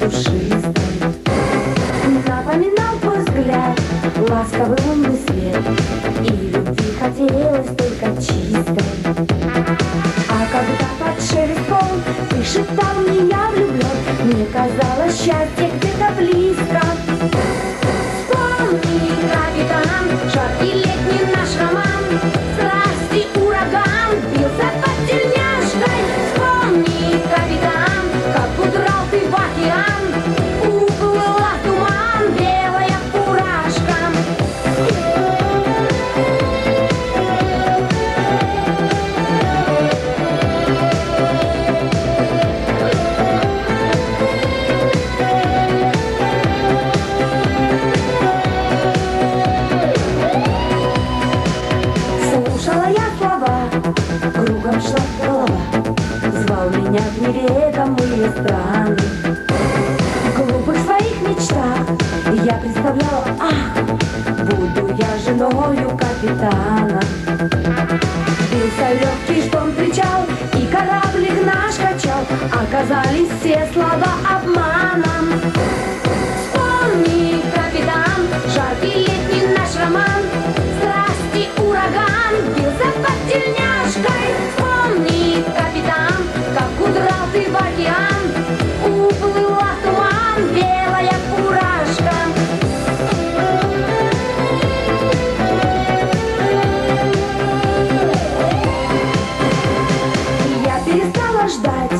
душистой. Напоминал твой взгляд ласковый лунный свет, и любви хотелось только чистой. А когда под шелестом ты шептал мне «я влюблен», мне казалось, счастье где-то близко. Вспомни, капитан, жаркий летний наш роман, страсти ураган бился под тельняшкой. Вспомни, капитан, как удрал ты в океан, уплыла в туман белая фуражка. Слушала я слова, кругом шла голова, звал меня в неведомые страны. В глупых своих мечтах я представляла, ах, буду я женою капитана. Бился легкий шторм, кричал, и кораблик наш качал, оказались все слова обманом. Вспомни, капитан, жаркий летний наш роман, страсти ураган бился под тельняшкой. Вспомни, капитан, как удрал ты в океан, уплыла в туман белая фуражка. Я перестала ждать,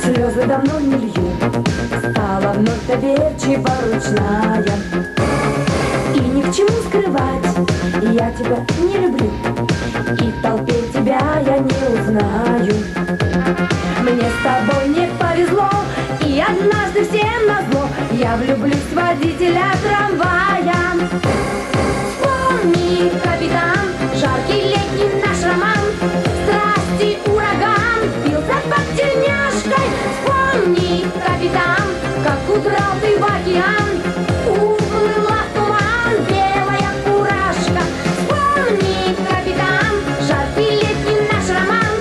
слезы давно не льют, стала вновь доверчиво ручная. И ни к чему скрывать, я тебя не люблю, и в толпе тебя я не узнаю. Мне с тобой не повезло, и однажды всем назло я влюблюсь в водителя трамвая. Вспомни, капитан, жаркий летний наш роман, страсти ураган бился под тельняшкой. Вспомни, капитан, как удрал ты в океан, уплыла в туман белая фуражка. Вспомни, капитан, жаркий летний наш роман,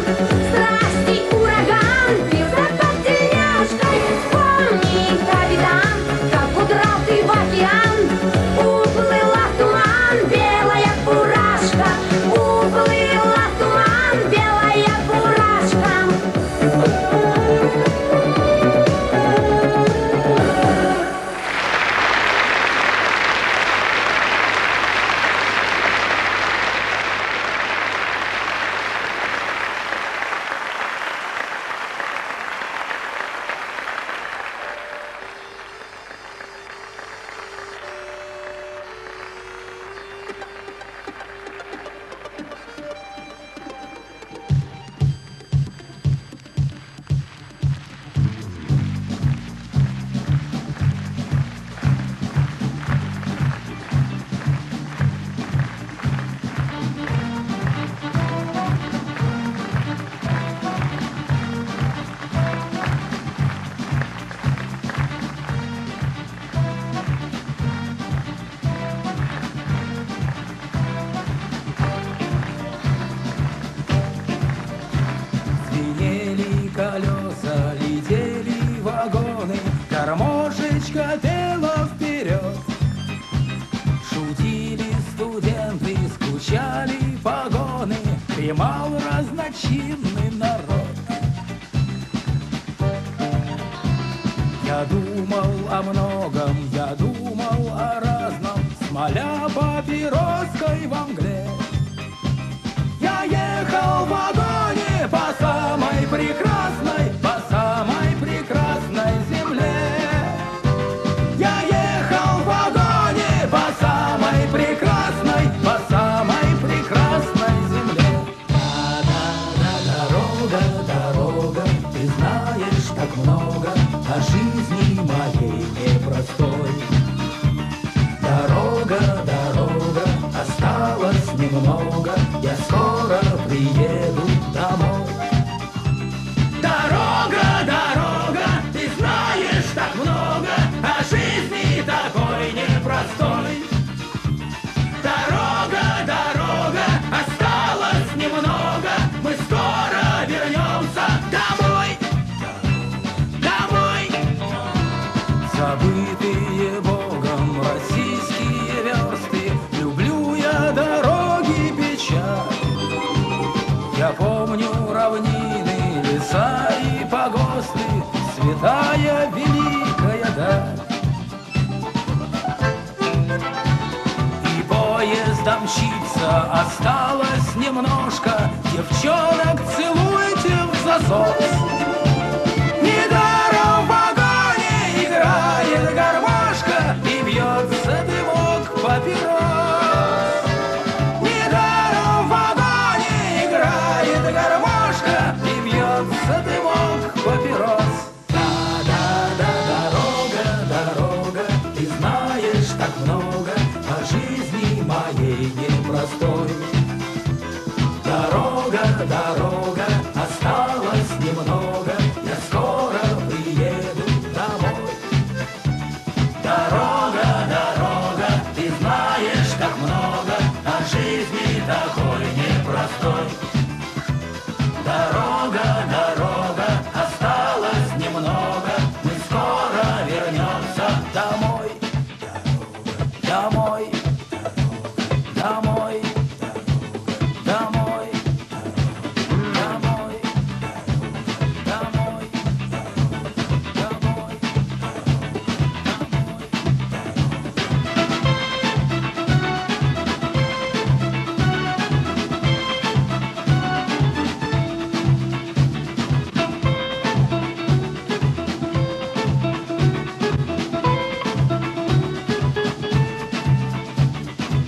страсти ураган бился под тельняшкой. Вспомни, капитан, как удрал ты в океан, уплыла в туман белая фуражка, уплыла в туман белая фуражка. Звенели колеса, летели вагоны, гармошечка пела вперед. Шутили студенты, скучали погоны, дремал разночинный народ. Я думал о многом, я думал о разном, смоля папироской во мгле. Я ехал в вагоне по самой прекрасной земле. Я ехал в вагоне по самой прекрасной земле. Дорога, дорога, ты знаешь так много о жизни моей непростой. Дорога, дорога, осталось немного, я скоро приеду домой. Дорога, дорога, ты знаешь так много о жизни такой непростой. Дорога, дорога, осталось немного, мы скоро вернемся домой. Домой. Забытые Богом российские версты, люблю я дороги печаль. Я помню равнины, леса и погосты, святая великая даль. И поездом мчится, осталось немножко, девчонок целуйте в засос. Недаром в вагоне играет гармошка и бьется дымок папирос. Недаром в вагоне играет гармошка и бьется дымок папирос. Да-да-да, дорога, дорога, ты знаешь так много о жизни моей непростой. Дорога, дорога, осталось немного, я скоро приеду домой. Дорога, дорога, ты знаешь так много о жизни такой непростой. Дорога, дорога, осталось немного, мы скоро вернемся домой. Домой, домой, домой, домой, домой, домой.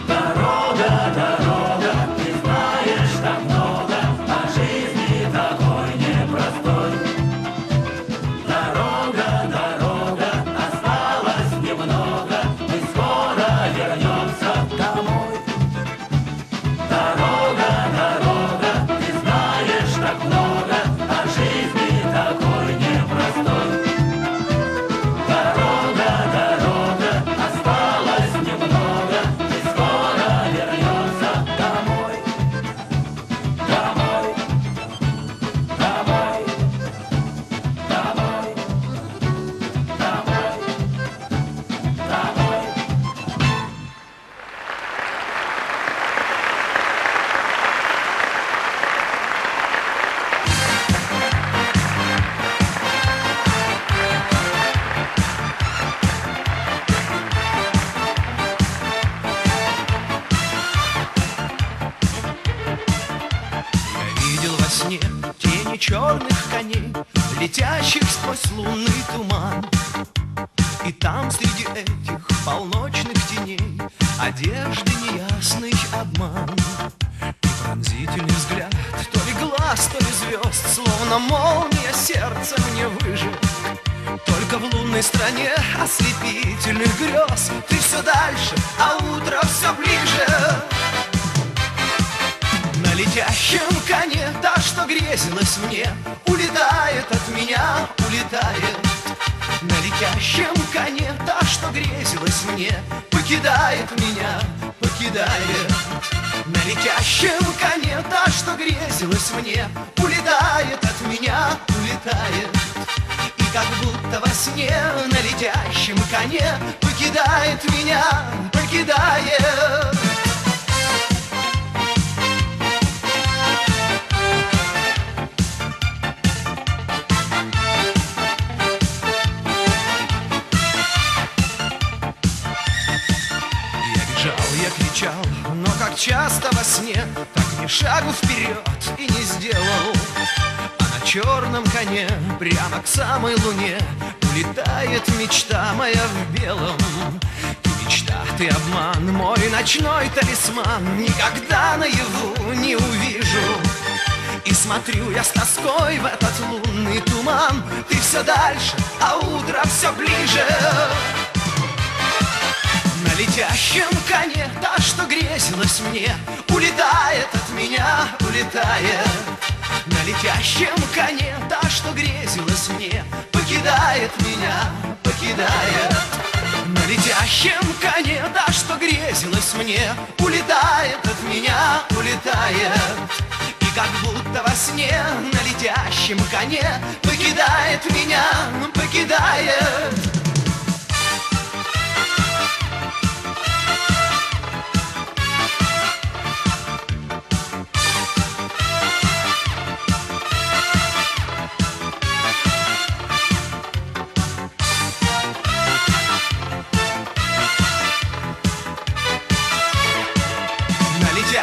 Дорога, дорога, ты знаешь так много о жизни такой непростой. Дорога, дорога, осталось немного, мы скоро вернемся домой. Дорога, дорога, ты знаешь так много о жизни такой непростой. Дорога, дорога, осталось немного, мы скоро вернемся домой. Домой, домой, домой, домой, домой. Я видел во сне тени черных коней, летящих сквозь лунный туман. И там среди этих полночных теней одежды неясный обман. И пронзительный взгляд, то ли глаз, то ли звезд, словно молния сердце мне выжег. Только в лунной стране ослепительных грез ты все дальше, а утро все ближе. На летящем коне та, что грезилась мне, улетает от меня, улетает. На летящем коне та, что грезилась мне, покидает меня, покидает. На летящем коне та, что грезилась мне, улетает от меня, улетает. И как будто во сне на летящем коне покидает меня, покидает. Я кричал, но как часто во сне, так ни шагу вперед и не сделал. А на черном коне прямо к самой луне улетает мечта моя в белом. Ты мечта, ты обман, мой ночной талисман, никогда наяву не увижу. И смотрю я с тоской в этот лунный туман, ты все дальше, а утро все ближе. На летящем коне та, что грезилась мне, улетает от меня, улетает. На летящем коне та, что грезилась мне, покидает меня, покидает. На летящем коне та, что грезилась мне, улетает от меня, улетает. И как будто во сне на летящем коне покидает меня, покидает.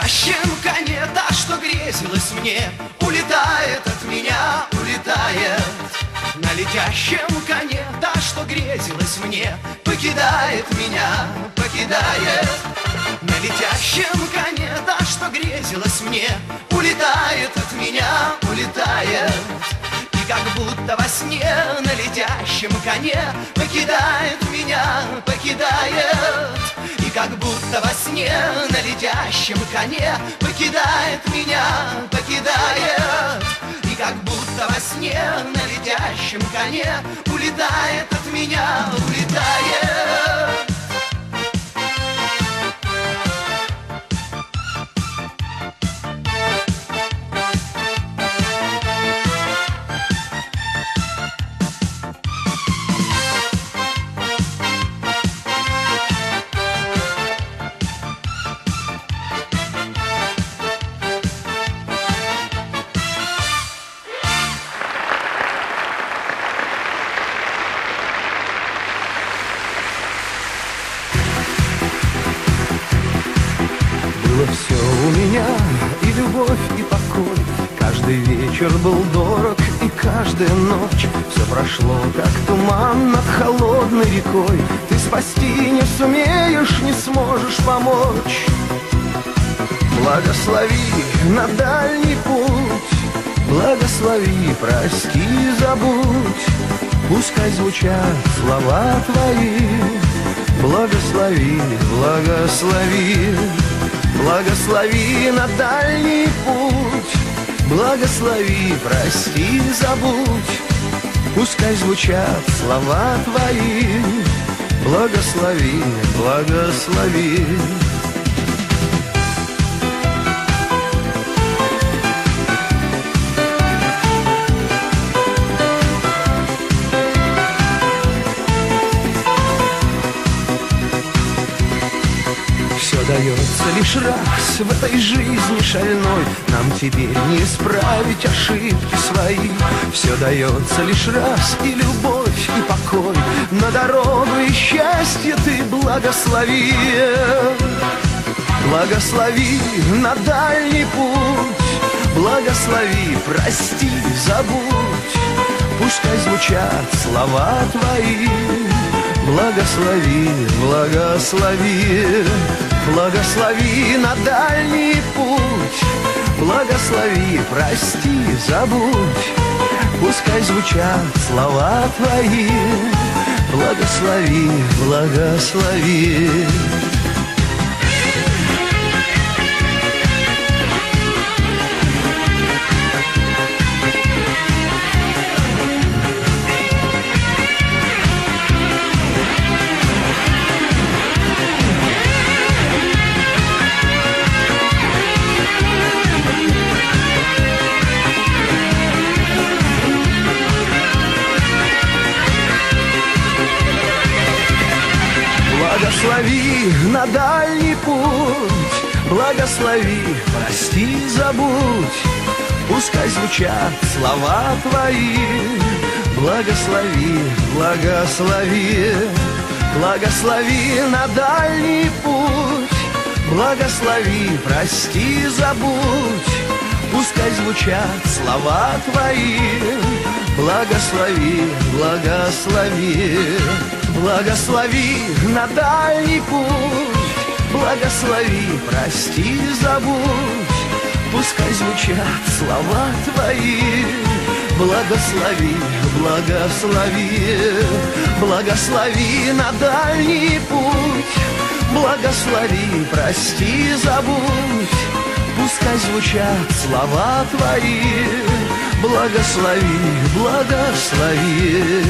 летящем коне та, что грезилась мне, улетает от меня, улетает. На летящем коне та, что грезилась мне, покидает меня, покидает. На летящем коне та, что грезилась мне, улетает от меня, улетает. И как будто во сне на летящем коне покидает меня, покидает. И как будто во сне на летящем коне покидает меня, покидает. И как будто во сне на летящем коне улетает от меня, улетает. Было все у меня, и любовь, и покой. Каждый вечер был дорог, и каждая ночь. Все прошло, как туман над холодной рекой. Ты спасти не сумеешь, не сможешь помочь. Благослови на дальний путь, благослови, прости, забудь. Пускай звучат слова твои. Благослови, благослови. Благослови на дальний путь, благослови, прости, забудь. Пускай звучат слова твои. Благослови, благослови. Дается лишь раз в этой жизни шальной. Нам теперь не исправить ошибки свои. Все дается лишь раз, и любовь, и покой. На дорогу и счастье ты благослови. Благослови на дальний путь, благослови, прости, забудь. Пускай звучат слова твои. Благослови, благослови. Благослови на дальний путь, благослови, прости, забудь. Пускай звучат слова твои. Благослови, благослови. Благослови на дальний путь, благослови, прости, забудь. Пускай звучат слова твои. Благослови, благослови. Благослови на дальний путь, благослови, прости, забудь. Пускай звучат слова твои. Благослови, благослови. Благослови на дальний путь, благослови, прости, забудь. Пускай звучат слова твои. Благослови, благослови. Благослови на дальний путь, благослови, прости, забудь. Пускай звучат слова твои. Благослови, благослови.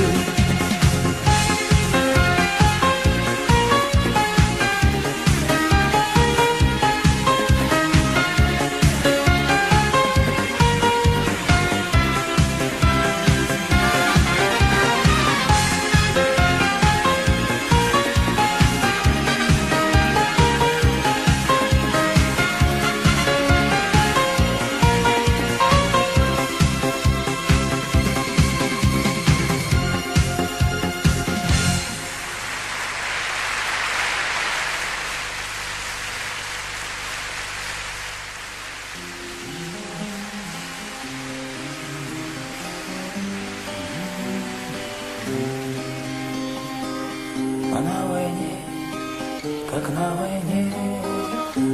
как на войне,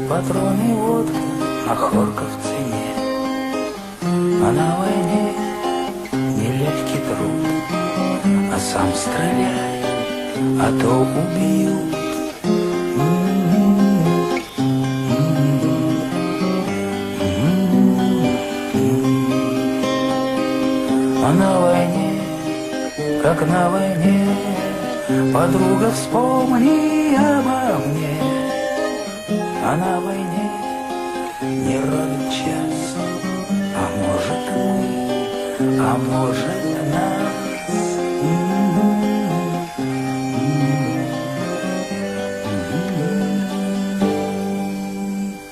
патроны, водка, махорка в цене. А на войне нелегкий труд, а сам стреляй, а то убьют. А на войне, как на войне, подруга, вспомни обо мне. А на войне не ровен час, а может мы, а может нас.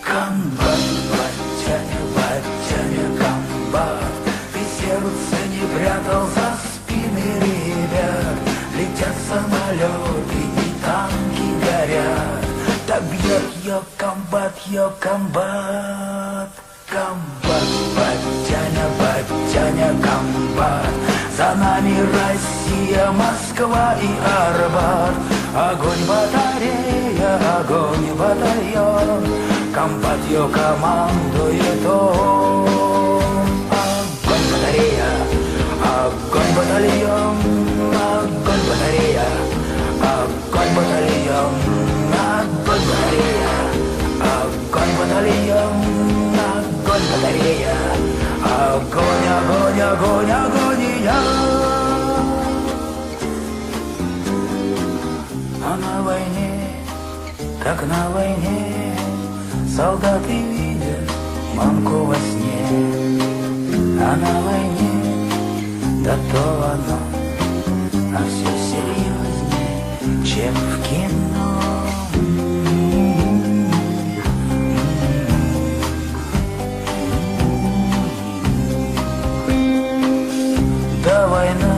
Комбат, батяня, батяня, комбат, ты сердце не прятал за спины ребят. Летят самолеты и танки горят. Да бьет ее комбат, комбат, батяня, комбат. За нами Россия, Москва и Арбат. Огонь батарея, огонь батальон, комбат ее командует он. Огонь батарея, огонь батальон, огонь батарея, огонь батальон, огонь батарея, огонь батальон, огонь батарея, огонь, огонь, огонь, огонь и я. А на войне, как на войне, солдаты видят мамку во сне. А на войне, да то оно, а все серьезнее, чем в кино. Да война,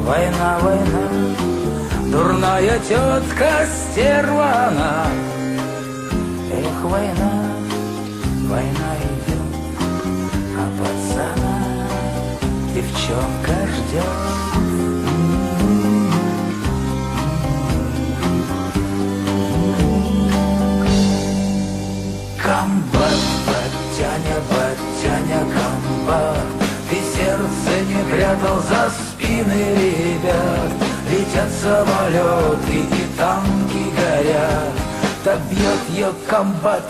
война, война, дурная тетка стерва она. Эх, война, война идет, а пацана девчонка ждет. Комбат, батяня, комбат, ты сердце не прятал за спины ребят. Летят самолеты и танки горят. Да бьет ее комбат,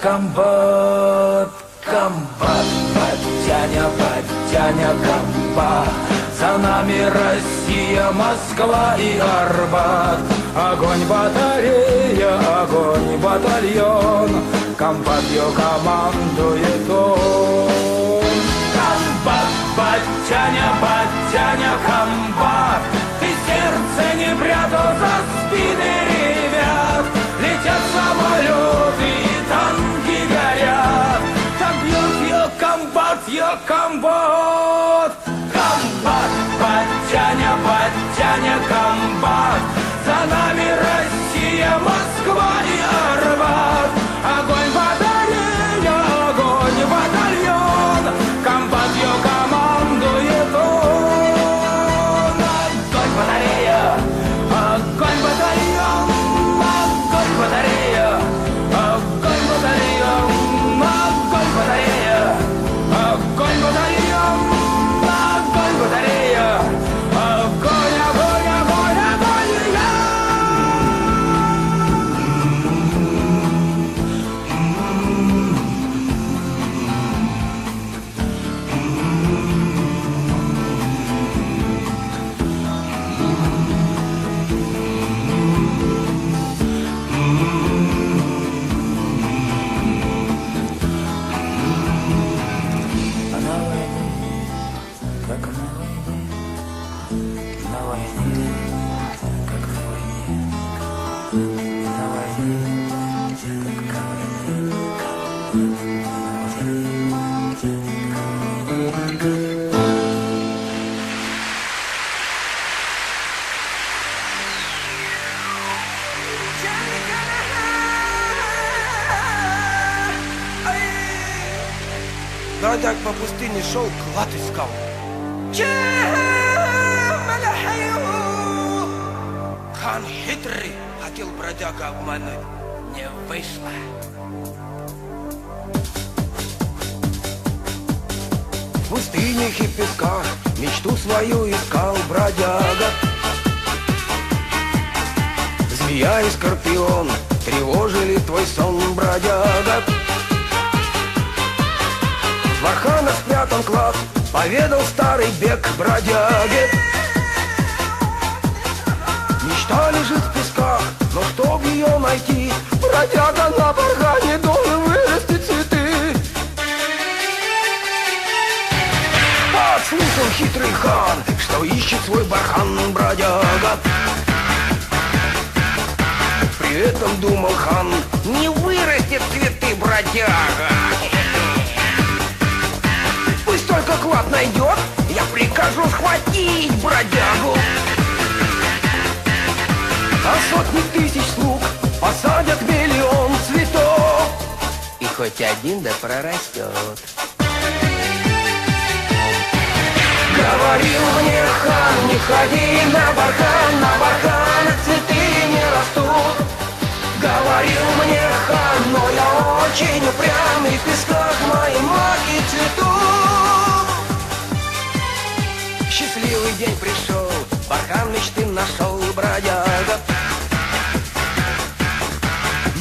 комбат, батяня, комбат. За нами Россия, Москва и Арбат. Огонь батарея, огонь батальон, комбат ее командует он. Комбат, батяня, комбат, ты сердце не прятал за спины ребят. Летят самолеты и танки горят. Так бьет ее комбат, комбат, батяня, комбат. За нами Россия, Москва и Арбат. Огонь батарея, огонь батальон, комбат ее командует он. Огонь батарея, огонь батальон, огонь батарея, огонь батальон, огонь батарея, огонь батальон, огонь батарея, огонь, огонь, огонь, огонь, я. А на войне, как на войне, на войне, как на войне, на войне, как на войне, на войне. Бродяг по пустыне шел, клад искал. хан хитрый, хотел бродяга обмануть, не вышло. В пустынях и песках мечту свою искал бродяга. Змея и скорпион тревожили твой сон, бродяга. В арханах спрятан клад, поведал старый бег бродяге. Мечта лежит в песках, но чтоб ее найти, бродяга на бархане должен вырасти цветы. Подслушал хитрый хан, что ищет свой бархан бродяга. При этом думал хан, не вырастет цветы бродяга. Пусть только клад найдет, я прикажу схватить бродягу. А сотни тысяч слуг посадят миллион цветов, и хоть один да прорастет. Говорил мне хан, не ходи на барханах цветы не растут. Говорил мне хан, но я очень упрямый, в песках мои маки цветут. Счастливый день пришел, бархан мечты нашел бродяга.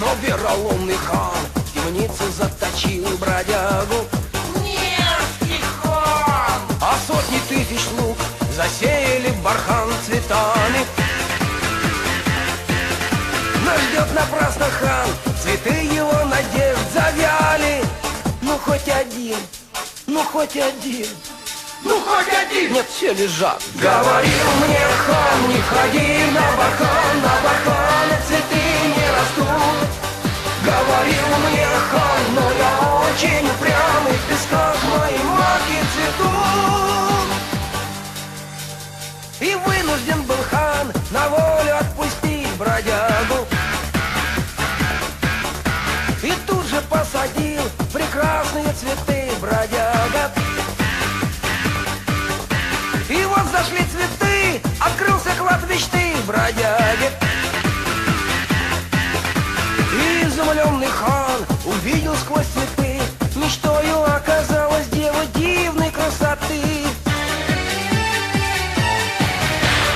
Но вероломный хан в темницу заточил бродягу. Мерзкий хан! А сотни тысяч слуг засеяли бархан цветами. Но ждет напрасно хан, цветы его надежд завяли. Ну хоть один, ну хоть один, ну хоть один. Нет, все лежат. Говорил мне хан, не ходи на барханах цветы не растут. Говорил мне хан, но я очень упрямый, в песках мои маки цветут. И вынужден был хан на волю отпустить бродягу. И тут же посадил прекрасные цветы бродяга. И вот зашли цветы, открылся клад мечты бродяги. И изумленный хан увидел сквозь цветы, мечтою оказалась дева дивной красоты.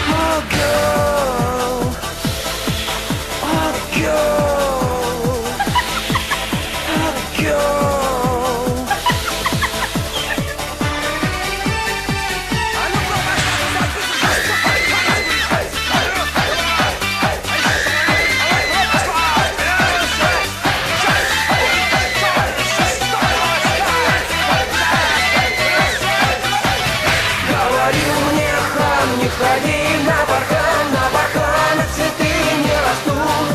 Oh, girl. Oh, girl. Oh, girl. Ходи на барханах цветы не растут.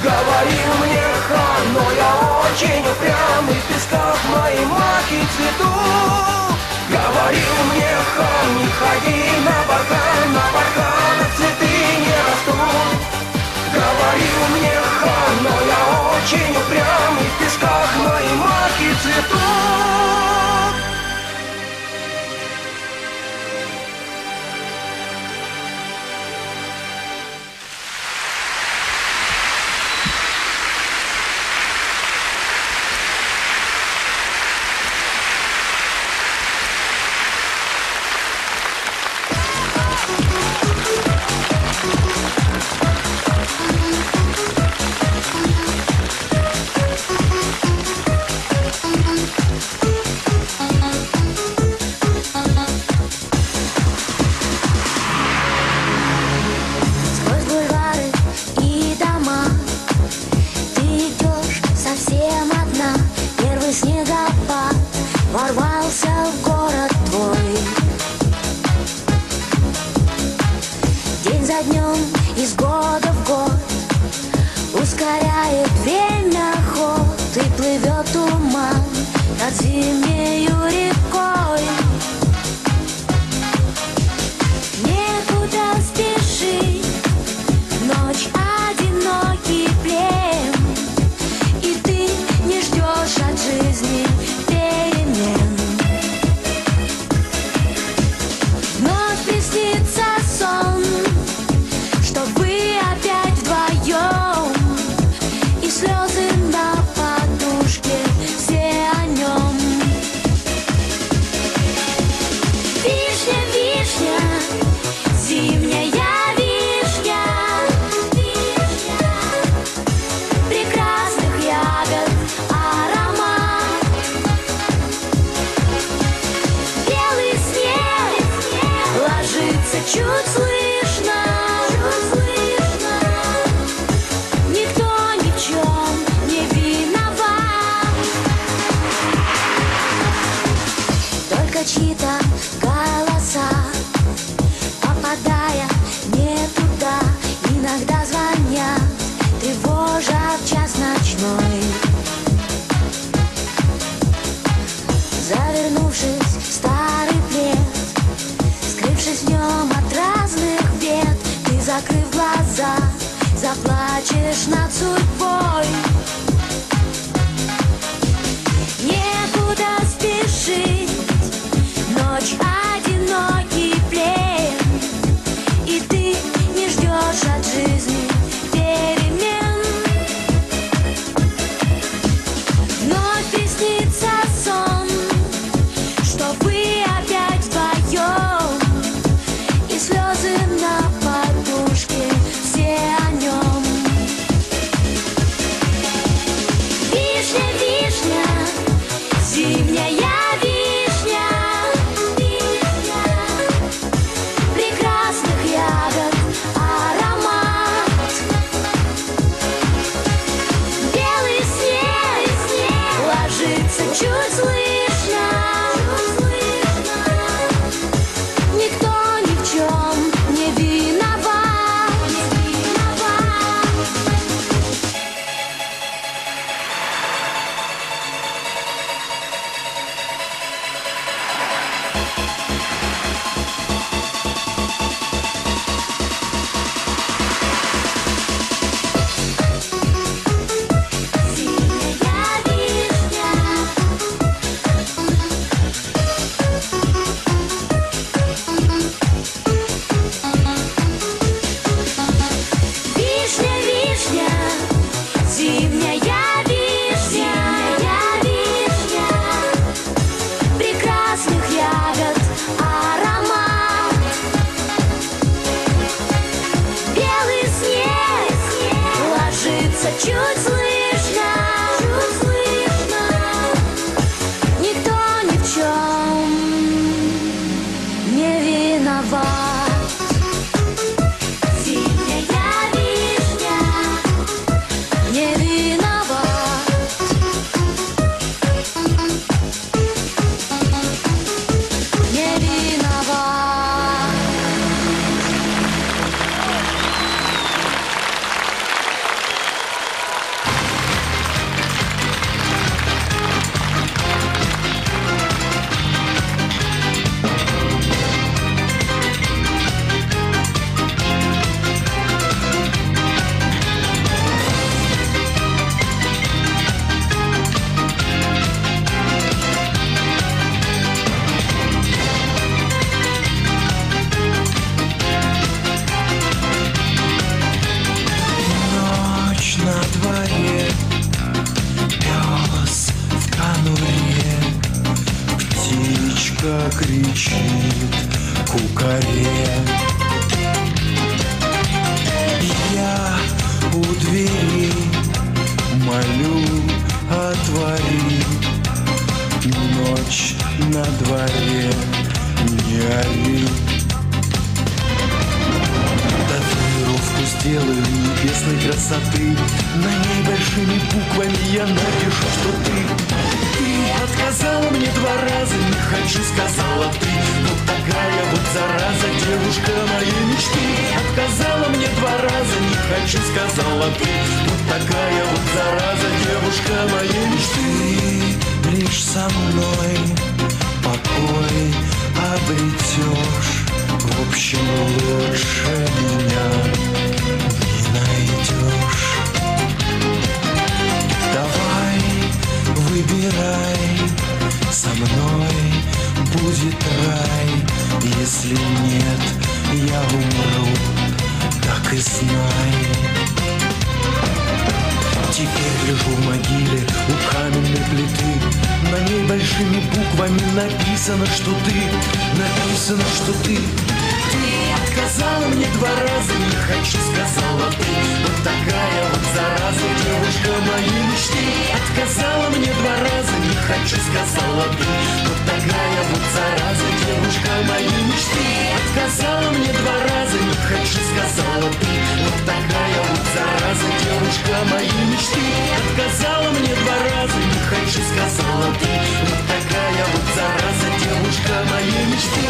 Говорил мне хан, но я очень упрямый, в песках мои маки цветут. Говорил мне хан, не ходи на барханах цветы не растут. Говорил мне хан, но я очень упрямый, в песках мои маки цветут. Ускоряет время ход, и плывет туман над зимнею рекой. Некуда спешить, ночь одинокий плен, и ты не ждешь от жизни перемен. Вновь приснится сон, чтобы плачешь над судьбой. Некуда спешить, ночь одинокий плен, и ты не ждешь от жизни перемен. Вновь приснится сон, что вы опять вдвоем, и слезы на подушке, все о нем. Вишня, вишня, зимняя вишня, прекрасных ягод аромат. Белый снег ложится чуть слышно, никто ни в чем не виноват. Зимняя вишня, вишня, вишня, зимняя вишня, прекрасных ягод аромат. Белый снег ложится чуть слышно, никто ни в чем не виноват. Зимняя вишня, не виноват. Не виноват. Ночь на дворе, пес в конуре, птичка кричит кукаре. Я у двери молю, отвори, ночь на дворе, не ори. Татуировку сделаю небесной красоты, на ней большими буквами я напишу, что ты отказала мне 2 раза, не хочу, сказала ты. Вот такая вот зараза, девушка моей мечты. Отказала мне 2 раза, не хочу, сказала ты. Вот такая вот зараза, девушка моей мечты. Лишь со мной покой обретешь, в общем, лучше меня не найдешь. Давай, выбирай, со мной будет рай. Если нет, я умру, так и знай. Теперь лежу в могиле у каменной плиты, на ней большими буквами написано, что ты. Ты отказала мне 2 раза, не хочу, сказала ты. Вот такая вот зараза, девушка моей мечты. Отказала мне 2 раза, не хочу, сказала ты. Вот такая вот зараза, девушка моей мечты. Отказала мне 2 раза, не хочу, сказала ты. Вот такая вот зараза, девушка моей мечты. Отказала мне 2 раза, не хочу, сказала ты. Вот такая вот зараза, девушка моей мечты.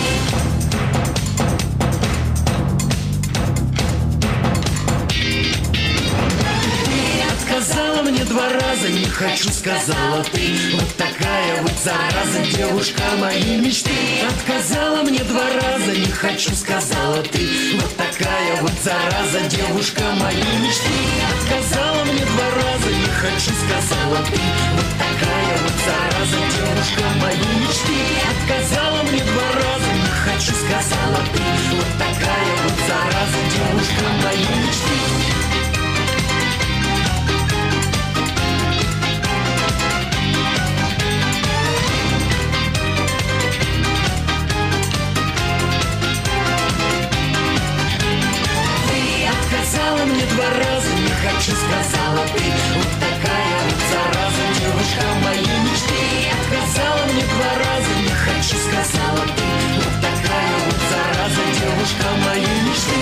Отказала мне 2 два раза не хочу, сказала ты. Вот такая вот зараза, девушка моей мечты. Отказала мне два раза, не хочу, сказала ты. Вот такая вот зараза, девушка моей мечты. Отказала мне два раза, не хочу, сказала ты. Вот такая вот зараза, девушка моей мечты. Отказала мне два раза, не хочу, сказала ты. Вот такая вот зараза, девушка моей мечты. Отказала мне два раза, не хочу, сказала ты. Вот такая вот зараза, девушка моей мечты. Отказала мне два раза, не хочу, сказала ты. Вот такая вот зараза, девушка моей мечты.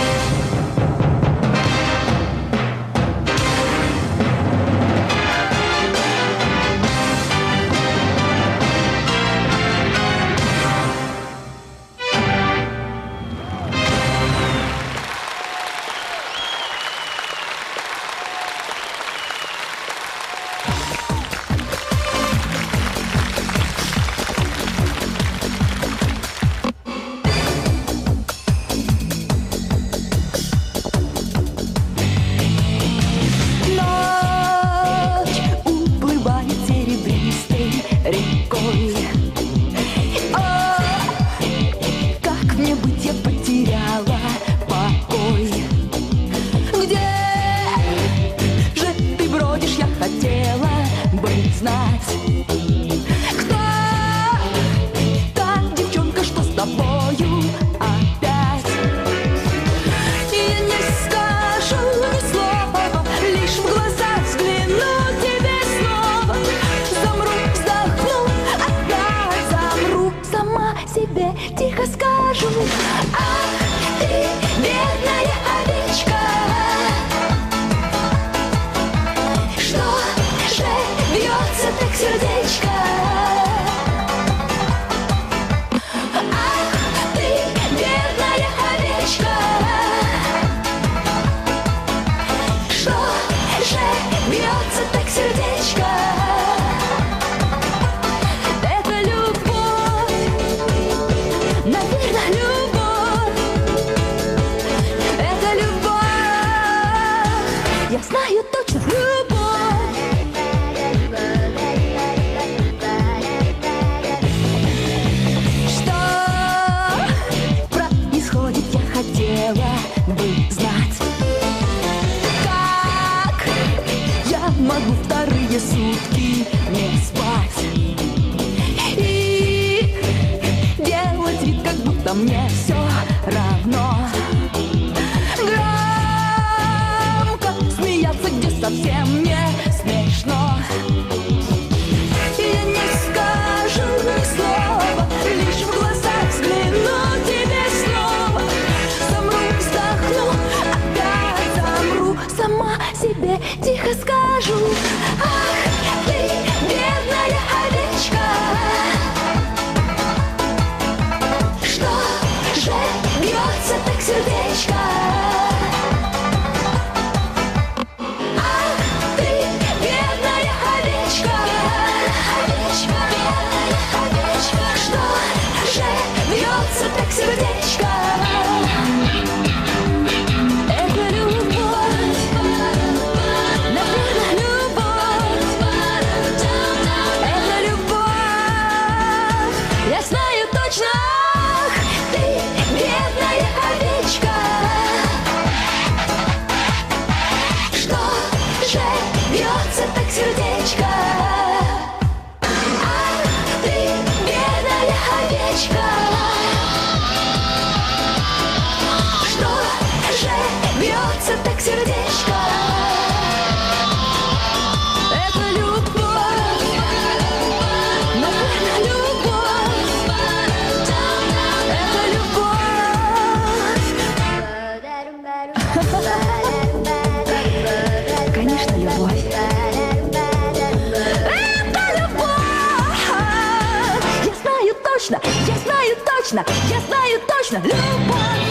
Тихо скажу, ах, ты бедная овечка. Что же бьется так сердечко? Ах, ты бедная овечка. Что же бьется так сердечко? Наверное, любовь, это любовь. Я знаю точно, любовь. Что происходит, я хотела бы знать. Как я могу вторые сутки не спать и делать вид, как будто мне все равно. Громко смеяться, где совсем не смешно. Я не скажу ни слова, лишь в глаза взгляну тебе снова. Замру, вздохну, опять замру, сама себе тихо скажу. Ах, ты бедная овечка. Что же бьется так сердечко? Ах, ты бедная овечка. Овечка, бедная овечка. Что же бьется так сердечко? Это любовь, наверное, любовь. Это любовь, я знаю точно. Ты бедная овечка. Что же бьется так сердечко? Ах, ты бедная овечка. Что же бьется так сердечко? Это любовь, наверное, любовь. Это любовь. Конечно, любовь. Это любовь. Я знаю точно, я знаю точно, я знаю точно. Любовь.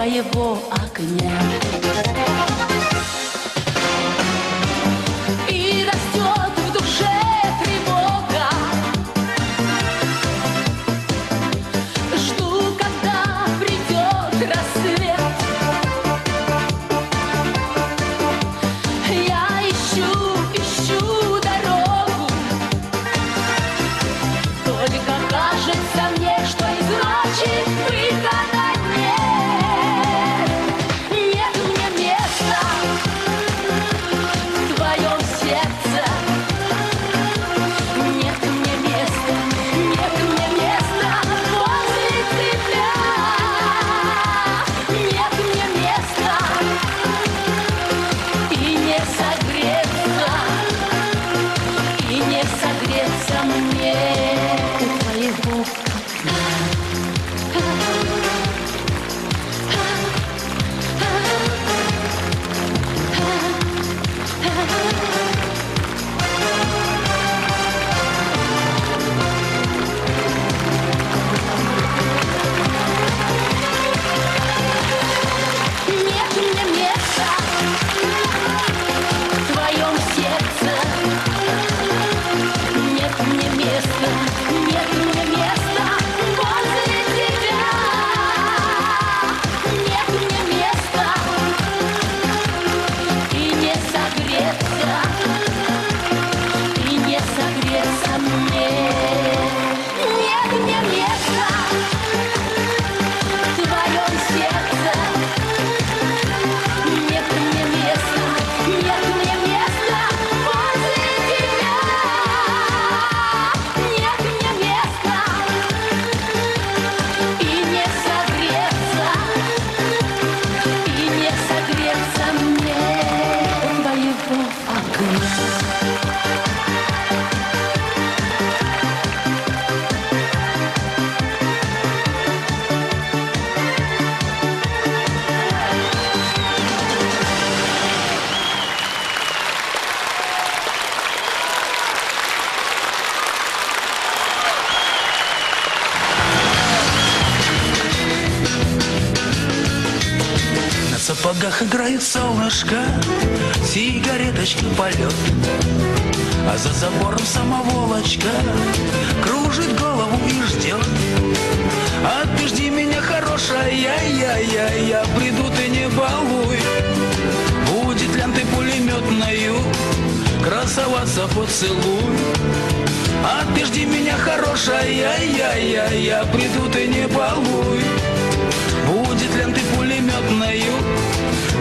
твоего огня. И растет в душе тревога. Жду, когда придет рассвет. Я ищу дорогу. Только кажется мне, что из ночи выхода нет. Нет мне места в твоем сердце. Нет мне места возле тебя. Нет мне места и не согреться мне у твоего Нет мне места в твоем сердце. Нет мне места возле тебя. Нет мне места и не согреться мне. Нет мне места в твоем сердце. Нет мне места возле тебя. Нет мне места и не согреться мне твоего огня. На сапогах играет солнышко, сигареточка полет, а за забором самоволочка кружит голову и ждет. Отпусти меня, хорошая, я приду, ты не балуй. Будет лентой пулеметною красоваться поцелуй. Отпусти меня, хорошая, я приду, ты не балуй. Будет лентой пулеметною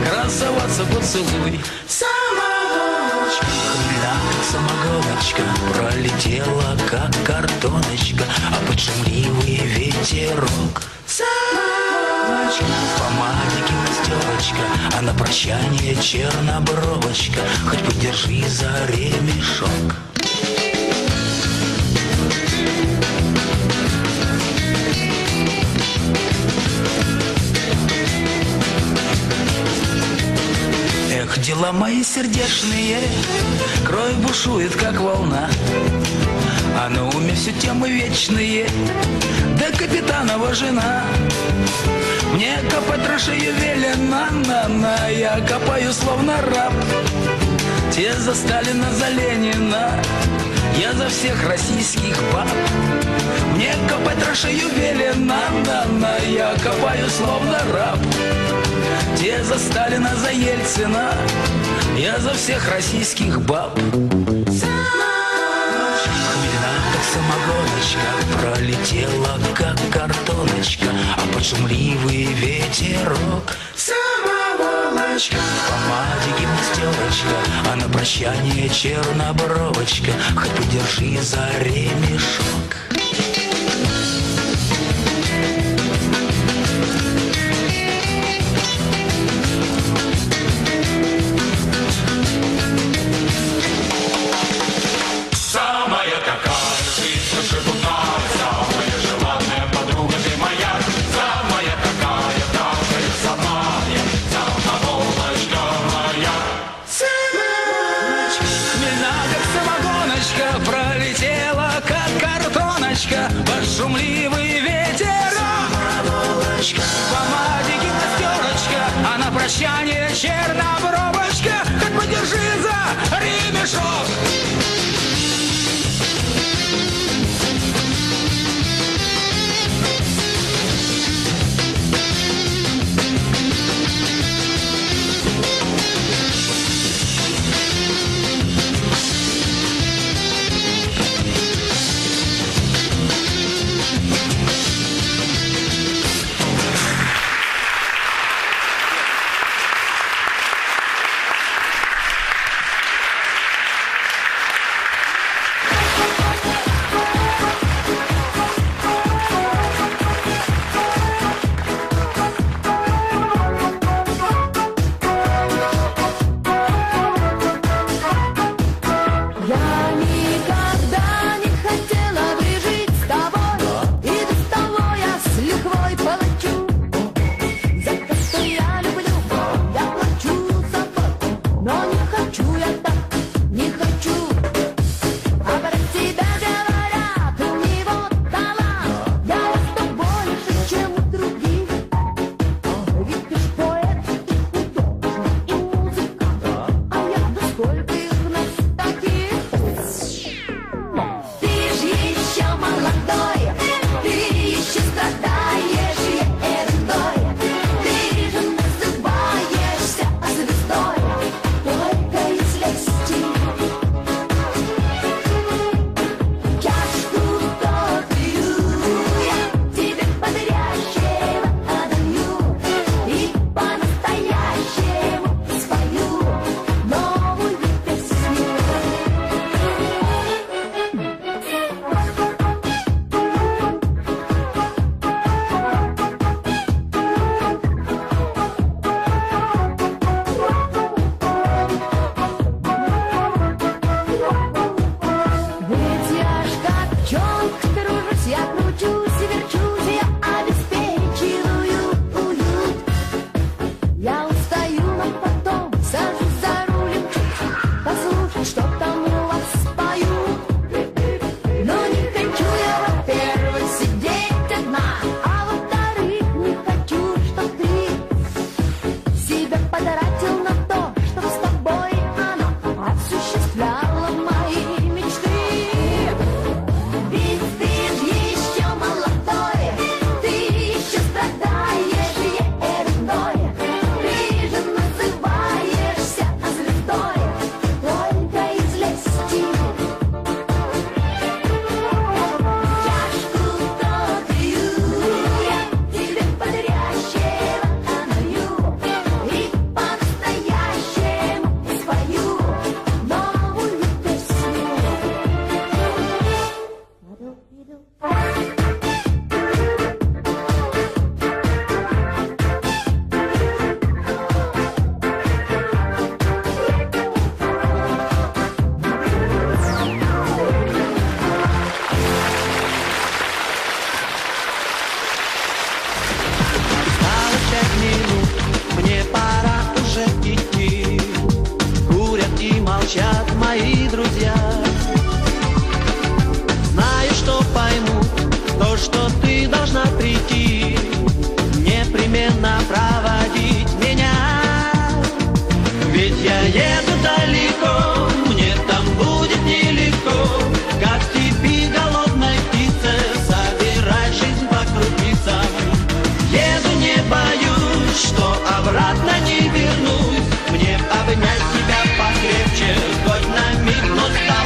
красоваться поцелуй. Самоволочка, самогоночка, пролетела как картоночка, а под шумливый ветерок. Самоволочка, в помаде гимнастерочка, а на прощание чернобровочка, хоть подержи за ремешок. Эх, дела мои сердечные, кровь бушует, как волна, а на уме все темы вечные, да капитанова жена. Мне копать траншею велено, я копаю словно раб. Те за Сталина, за Ленина, я за всех российских баб. Мне копать траншею велено, я копаю словно раб. Те за Сталина, за Ельцина, я за всех российских баб. Хмельна, как самогоночка, пролетела, как картоночка, а под шумливый ветерок. Самоволочка, в помаде гимнастерочка, а на прощание чернобровочка, хоть подержи за ремешок. Под шумливый ветерок, в помаде гимнастерочка, А на прощание чернобровочка, так подержи за ремешок. мои друзья. Знаю, что поймут то, что ты должна прийти, непременно проводить меня. Ведь я еду далеко, мне там будет нелегко, как в степи голодной птице собирать жизнь по крупицам. Еду, не боюсь, что обратно не вернусь, мне обнять тебя покрепче, хоть на миг, но с тобой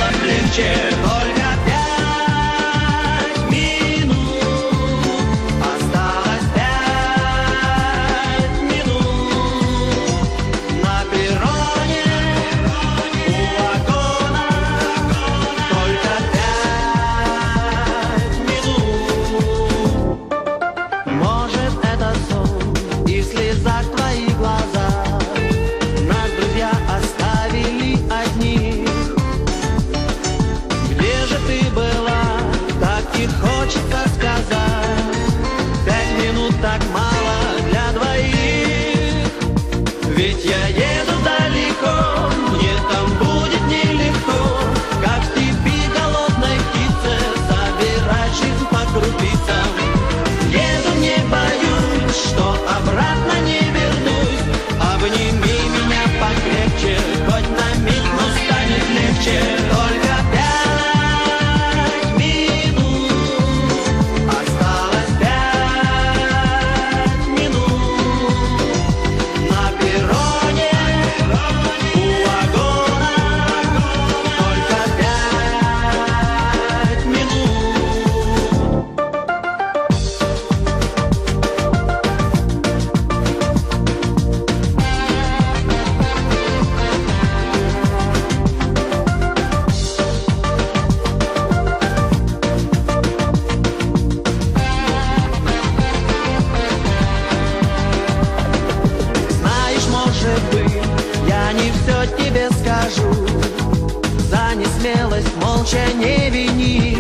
молча не вини.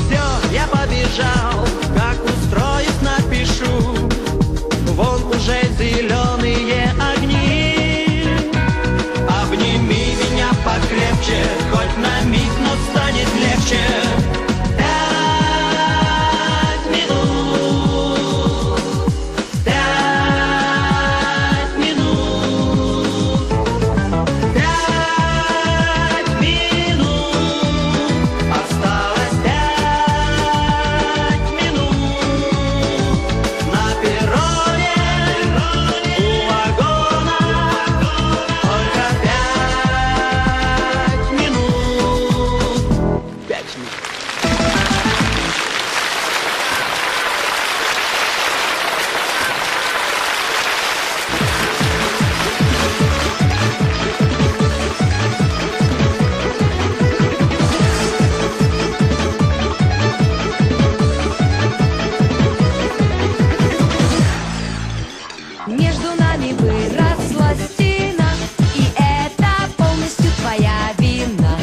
Все, я побежал, как устроюсь, напишу. Вон уже зеленые огни. Обними меня покрепче, хоть на миг, но станет легче. 5 минут, 5 минут, 5 минут, осталось 5 минут. На перроне у вагона только 5 минут. 5 минут. Между нами выросла стена, и это полностью твоя вина.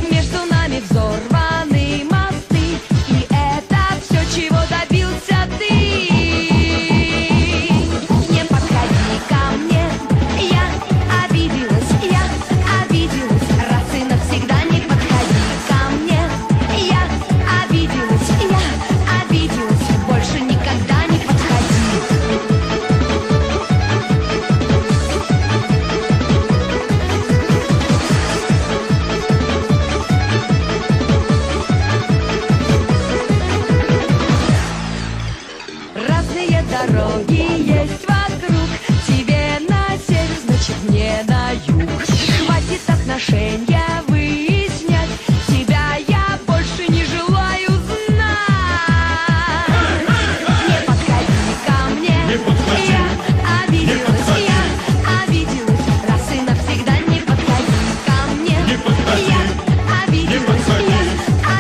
Между нами взорваны мосты, и это все, чего добился ты. Не подходи ко мне, я обиделась, раз и навсегда. Не подходи ко мне, я обиделась, больше никогда не подходи. Разные дороги есть вокруг. Тебе на север, значит мне на юг. Хватит отношения выяснять. Тебя я больше не желаю знать. Не подходи ко мне, я обиделась, раз и навсегда. Не подходи ко мне, я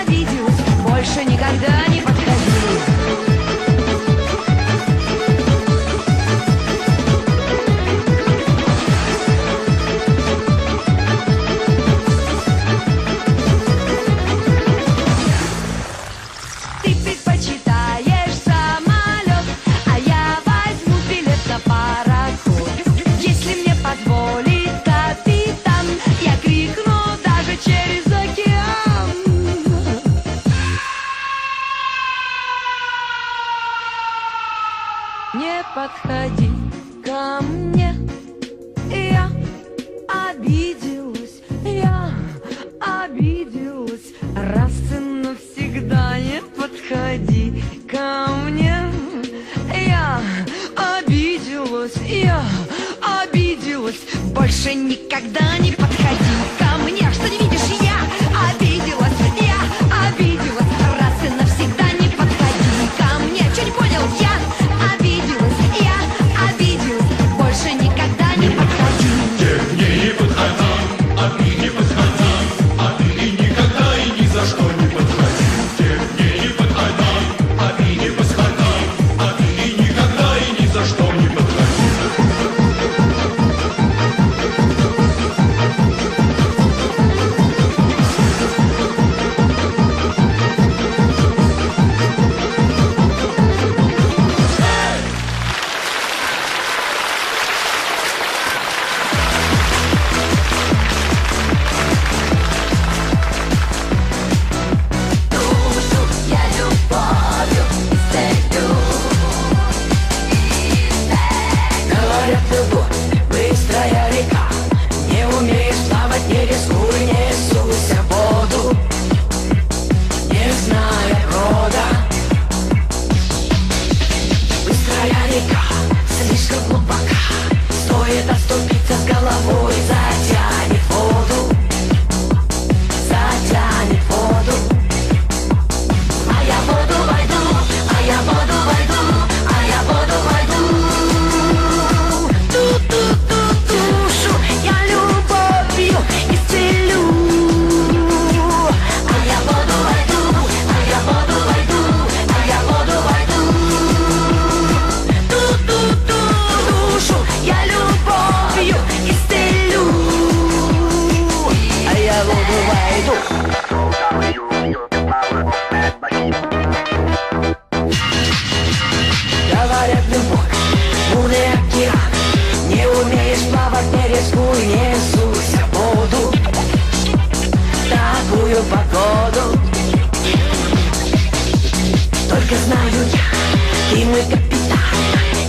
обиделась, больше никогда не подходи. Ты предпочитаешь самолет, а я возьму билет на пароход. Если мне позволит капитан, я крикну даже через океан. Не подходи ко мне, я обиделась, раз и навсегда. Не подходи ко мне, я обиделась, больше никогда не подходи ко мне. Что не видишь, я обиделась, раз и навсегда. Не подходи ко мне. Что не понял? Я обиделась, больше никогда не подходи.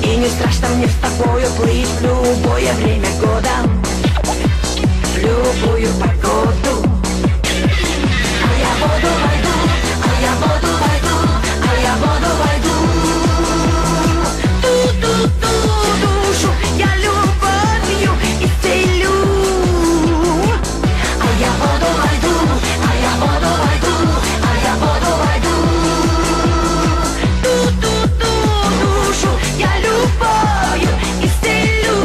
И не страшно мне с тобою плыть в любое время года, в любую погоду. А я воду войду, а я воду войду, а я воду войду. Ту-ту-ту, душу я любовью исцелю. А я воду войду, а я воду войду, а я воду войду. Ту-ту-ту, душу я любовью исцелю.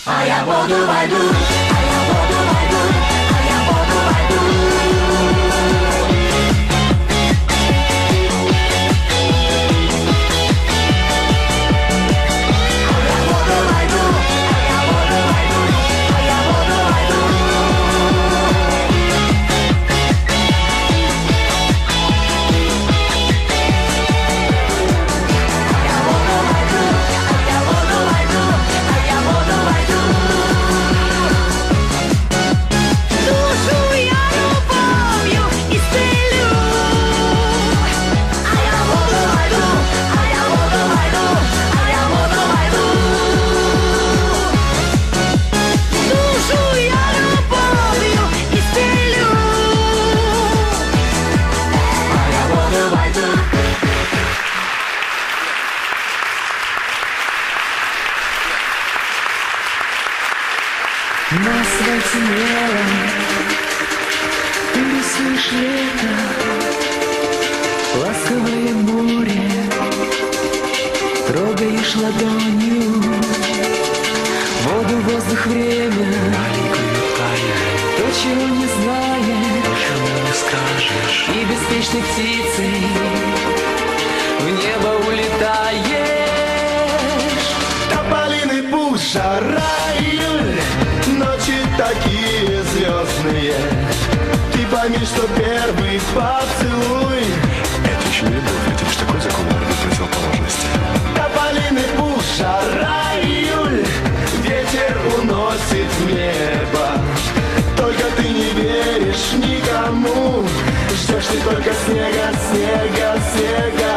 А я воду войду, а я воду войду, а я воду войду. А я воду войду, а я воду войду, а я воду войду. А я воду войду, а я воду войду, а я воду войду. Душу я любовью исцелю. А я воду войду, а я воду войду, а я воду войду. Душу я любовью исцелю. А я воду войду. Нас затемнело, ты рисуешь лето, ласковое море, трогаешь ладонью воду, воздух, время, маленькую тайну, то, чего не знаешь, не скажешь, и беспечной птицей в небо улетаешь. Тополиный пух, жара, июль, ночи такие звездные. Ты пойми, что первый поцелуй — это еще не любовь, это лишь такой закон борьбы противоположности. Тополиный пух, жара, июль, ветер уносит в небо. Только ты не веришь никому, ждешь ты только снега, снега, снега.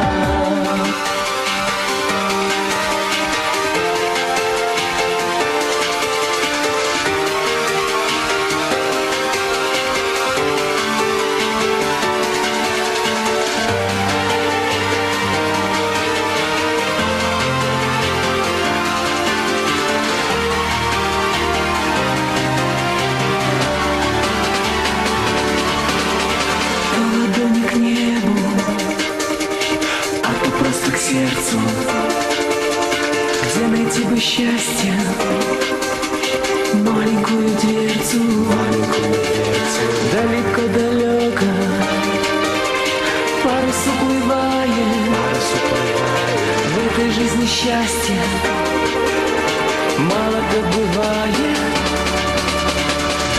Ладони к небу, а то просто к сердцу. Где найти бы счастье, маленькую дверцу, далеко-далеко парус уплывает. В этой жизни счастья мало добывает.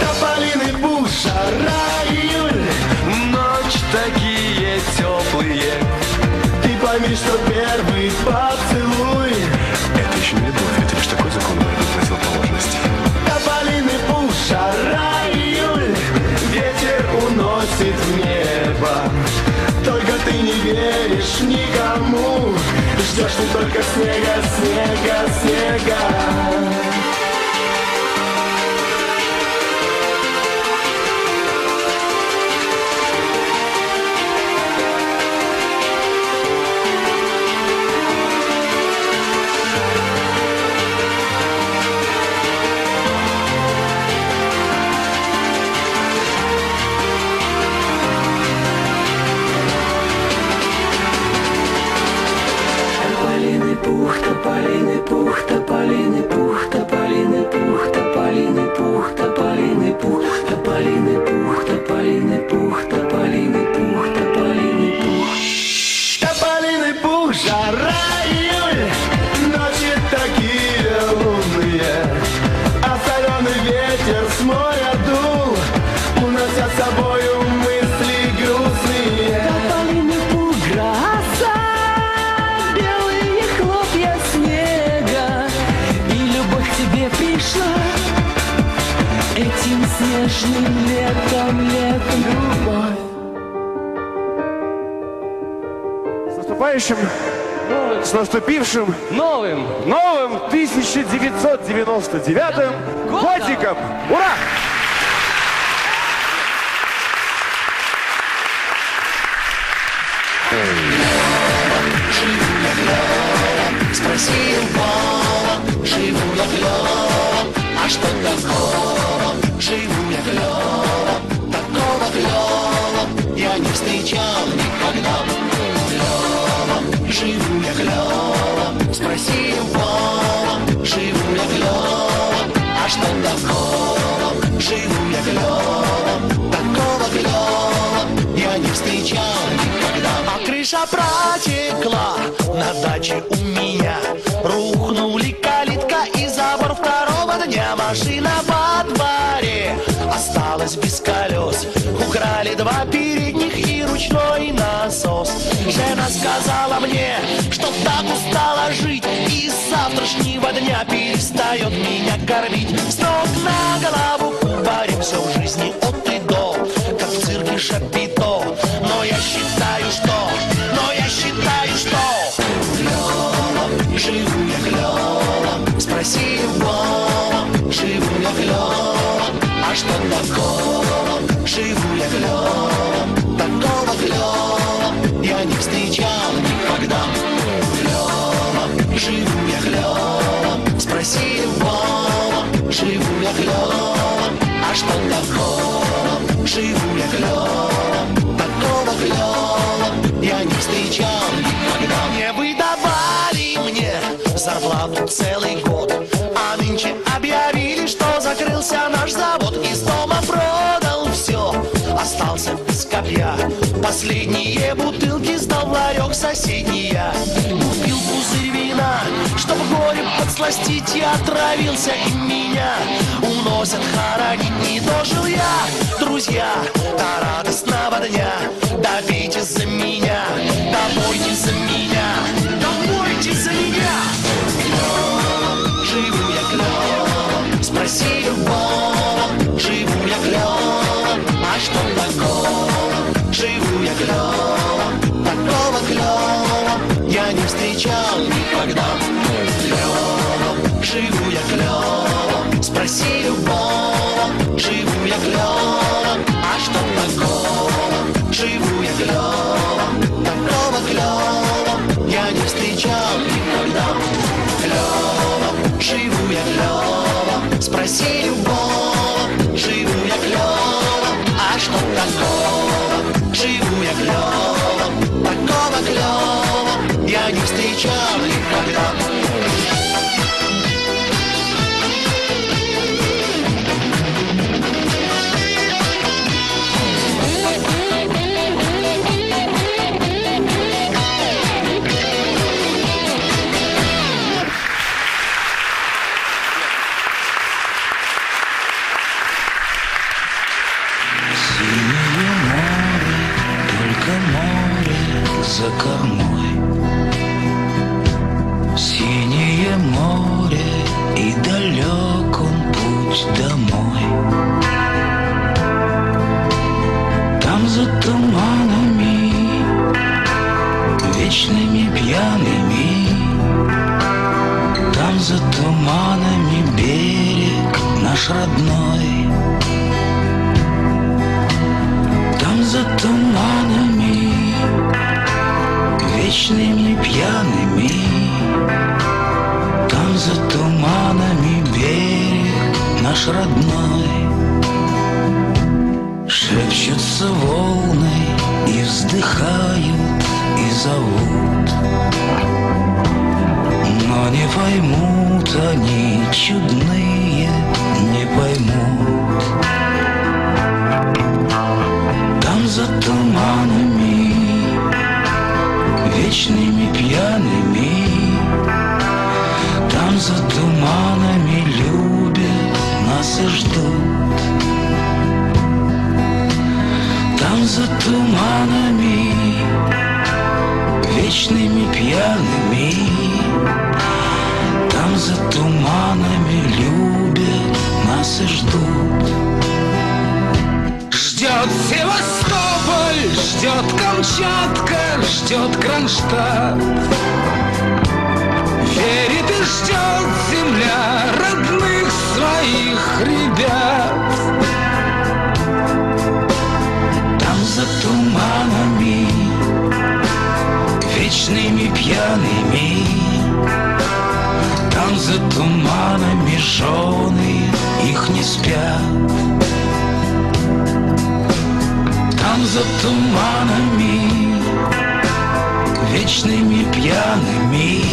Тополиный пух, жара, июль, ночь такие теплые. Ты пойми, что первый поцелуй — это еще не любовь, это лишь такой закон борьбы противоположности. Тополиный пух, жара, июль, ветер уносит в небо. Только ты не веришь никому, ждешь ты только снега, снега, снега. Тополиный пух, тополиный пух, тополиный пух, тополиный нынешним летом, любовь. С наступающим, с наступившим Новым 1999 годиком! Ура! Спроси Вова, живу я клёво, а что такого? Живу я клёво, такого клёво я не встречал никогда. Клёво, живу я клёво, спроси Вова, живу я клёво, а что такого? Живу я клёво, такого клёво я не встречал никогда. А крыша протекла на даче у меня, рухнули калитка и забор второго дня. Машина во дворе осталась без колес, украли 2 передних и ручной насос. Жена сказала мне, что так устала жить и с завтрашнего дня перестает меня кормить. С ног на голову варимся в жизни от и до, как в цирке Шапито. Но я считаю, что клёво, живу я клёво, спроси Вова, живу я клёво, а что такого? Живу я клёво, такого клёво я не встречал никогда. Клёво, живу я клёво, спроси Вова, живу я клёво, а что такого? Живу я клёво, такого клёва я не встречал никогда. Не выдавали мне зарплату целый год, а нынче объявили, что закрылся наш завод. Из дома продал все, остался без копья. Последние бутылки сдал в ларек соседний я. Купил пузырь вина, чтоб горе подсластить, и отравился, и меня уносят хоронить. Не дожил я, друзья, до радостного дня. Да пейте за меня, да пойте за меня, да пойте за меня. Клёво, живу я клёво, спроси Вова, живу я клёво, а что такого? Живу я клёво, такого клёва я не встречал никогда. Клёво, живу я клёво, спроси Вова, живу я клёво, а что такого? Живу я клёво, такого клёва я не встречал никогда. Клёво, живу я клёво, спроси Вова, живу я клёво, а что такого? Живу я клёво, такого клёва я не встречал никогда. За кормой синее море, и далек он путь домой. Там за туманами, вечными пьяными, там за туманами берег наш родной. Там за туманами, вечными пьяными, там за туманами берег наш родной. Шепчутся волны и вздыхают, и зовут, но не поймут они, чудные, не поймут. Там за туманами, вечными пьяными, там за туманами любят нас и ждут. Там за туманами, вечными пьяными, там за туманами любят нас и ждут. Ждет Севастополь, ждет Камчатка, ждет Кронштадт. Верит и ждет земля родных своих ребят. Там за туманами, вечными пьяными, там за туманами жены их не спят. Там за туманами, вечными пьяными.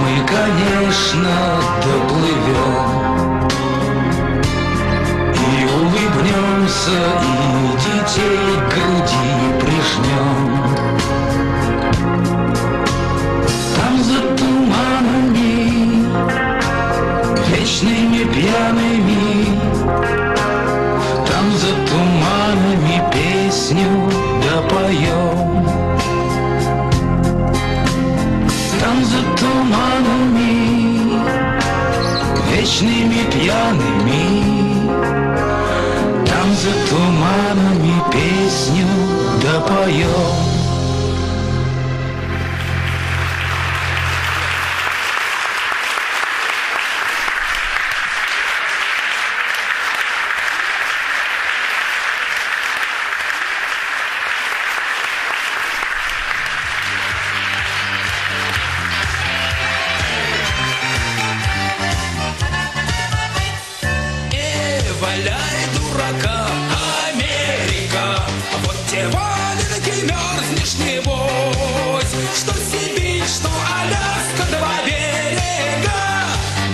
Мы, конечно, доплывем и улыбнемся, и детей к груди прижмем. Там за туманами, вечными пьяными, там за туманами песню допоем. Там за туманами, вечными пьяными, там за туманами песню допоем. Валяй, дурака, Америка, вот те валенки мерзнешь небось. Что Сибирь, что Аляска, два берега,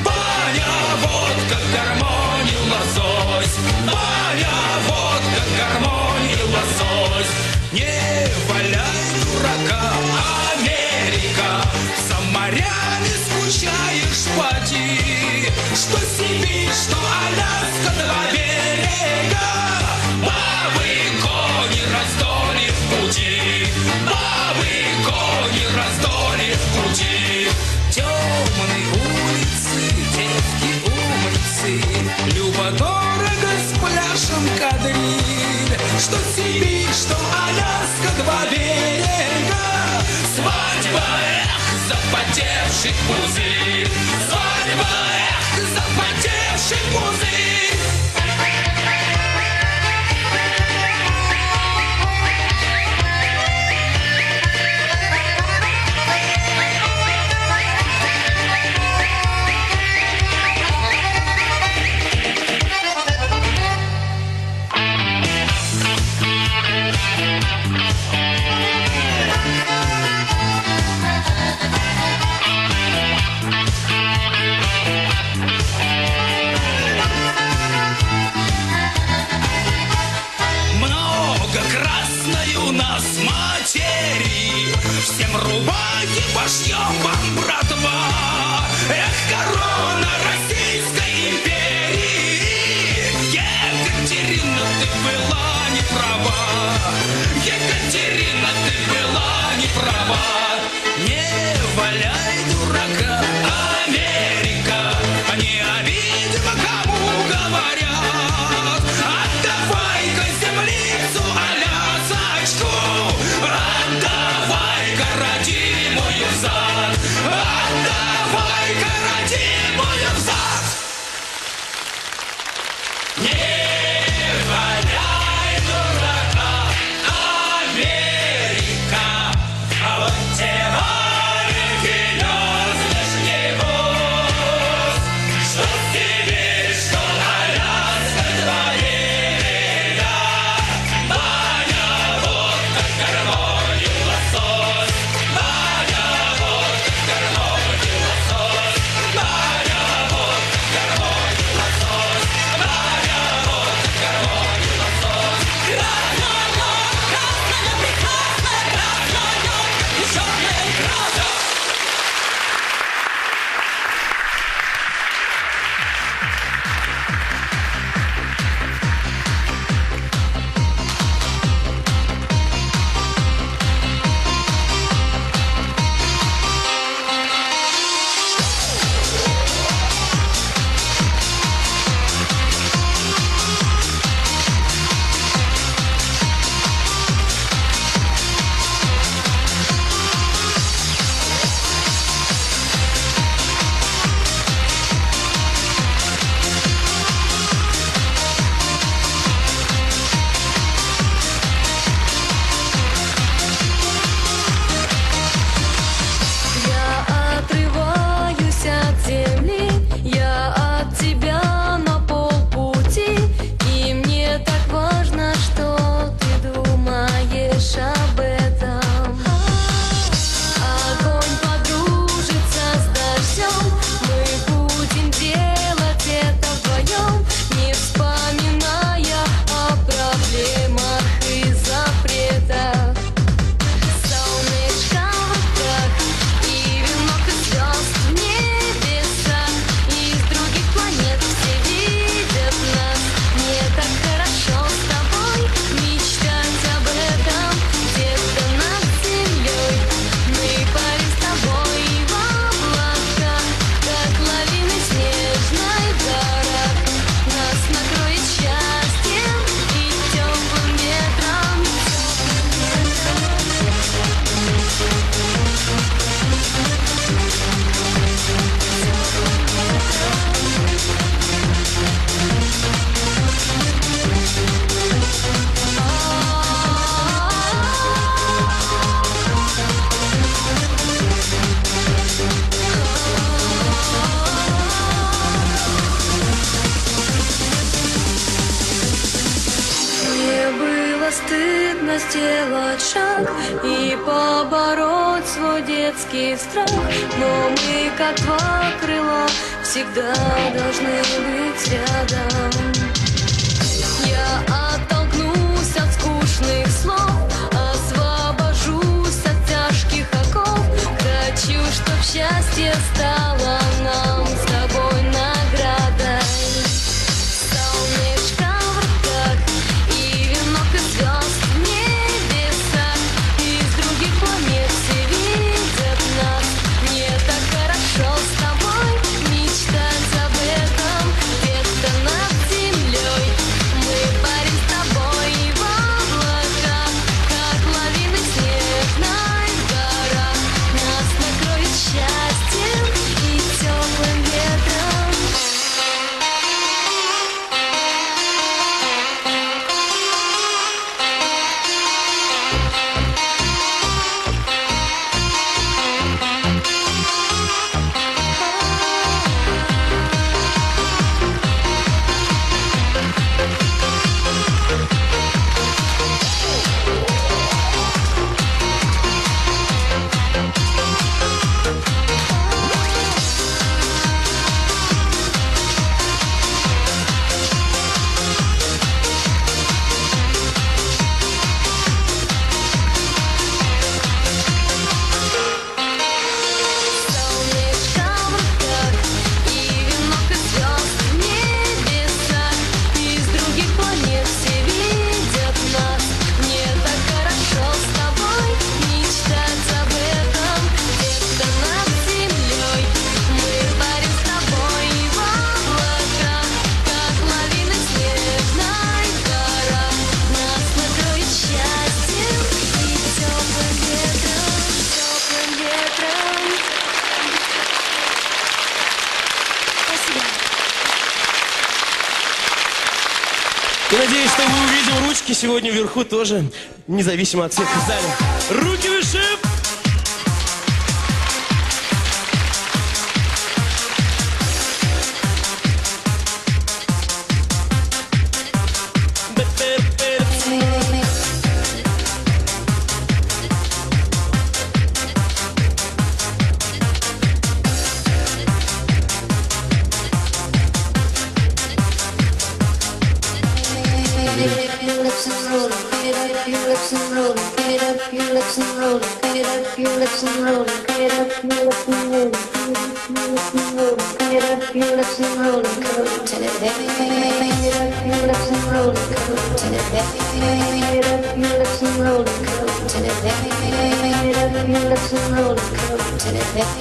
баня, водка, гармония, лосось. Баня, водка, гармония, лосось. Не валяй, дурака, Америка, за морями скучаешь, поди. Что Сибирь, что Аляска, два берега, бабы, кони, раздолье в пути. Бабы, кони, раздолье в пути. Темные улицы, девки умницы, любо-дорого с пляжем кадриль. Что Сибирь, что Аляска, два берега, свадьба, эх, запотевший пузырь. Свадьба, эх, запотевший пузырь. У нас материи, всем рубахи по шьёпам, братва. Эх, корона Российской империи, Екатерина, ты была не права. Екатерина, ты была не права. Не валяй, дурака, Америка, невидимо кому говорят. Отдавай-ка землицу, отдавай-ка родимую взад, отдавай-ка родимую взад. Не валяй, дурака, Америка, а вот стыдно сделать шаг и побороть свой детский страх. Но мы, как два крыла, всегда должны быть рядом. Я оттолкнусь от скучных слов, освобожусь от тяжких оков. Хочу, чтоб счастье стало нам с тобой наградой. Солнышко в руках и венок из звезд в небесах. Из других планет все видят нас. Мне так хорошо с тобой мечтать об этом. Где-то над землей мы парим с тобой в облаках, как лавины в снежной горах. Нас накроет счастьем и теплым ветром. Солнышко в руках и венок из звезд в небесах. Из других планет все видят нас. Мне так хорошо с тобой мечтать об этом. Где-то над землей мы парим с тобой в облаках, как лавины в снежной горах. Нас накроет счастьем и теплым ветром, теплым ветром. Спасибо. И надеюсь, что мы увидим ручки сегодня вверху тоже, независимо от цвета в зале. Руки выше! Your lips and roll it, get up, your lips and roll it, get up, your lips and roll it, get up, your lips and roll it, get up, your lips and roll it, get up, your lips and roll it, go to the baby, get up, your lips and roll it, go to the baby, get up, your lips and roll it, go to the baby, get up, your lips and roll it, go to the baby.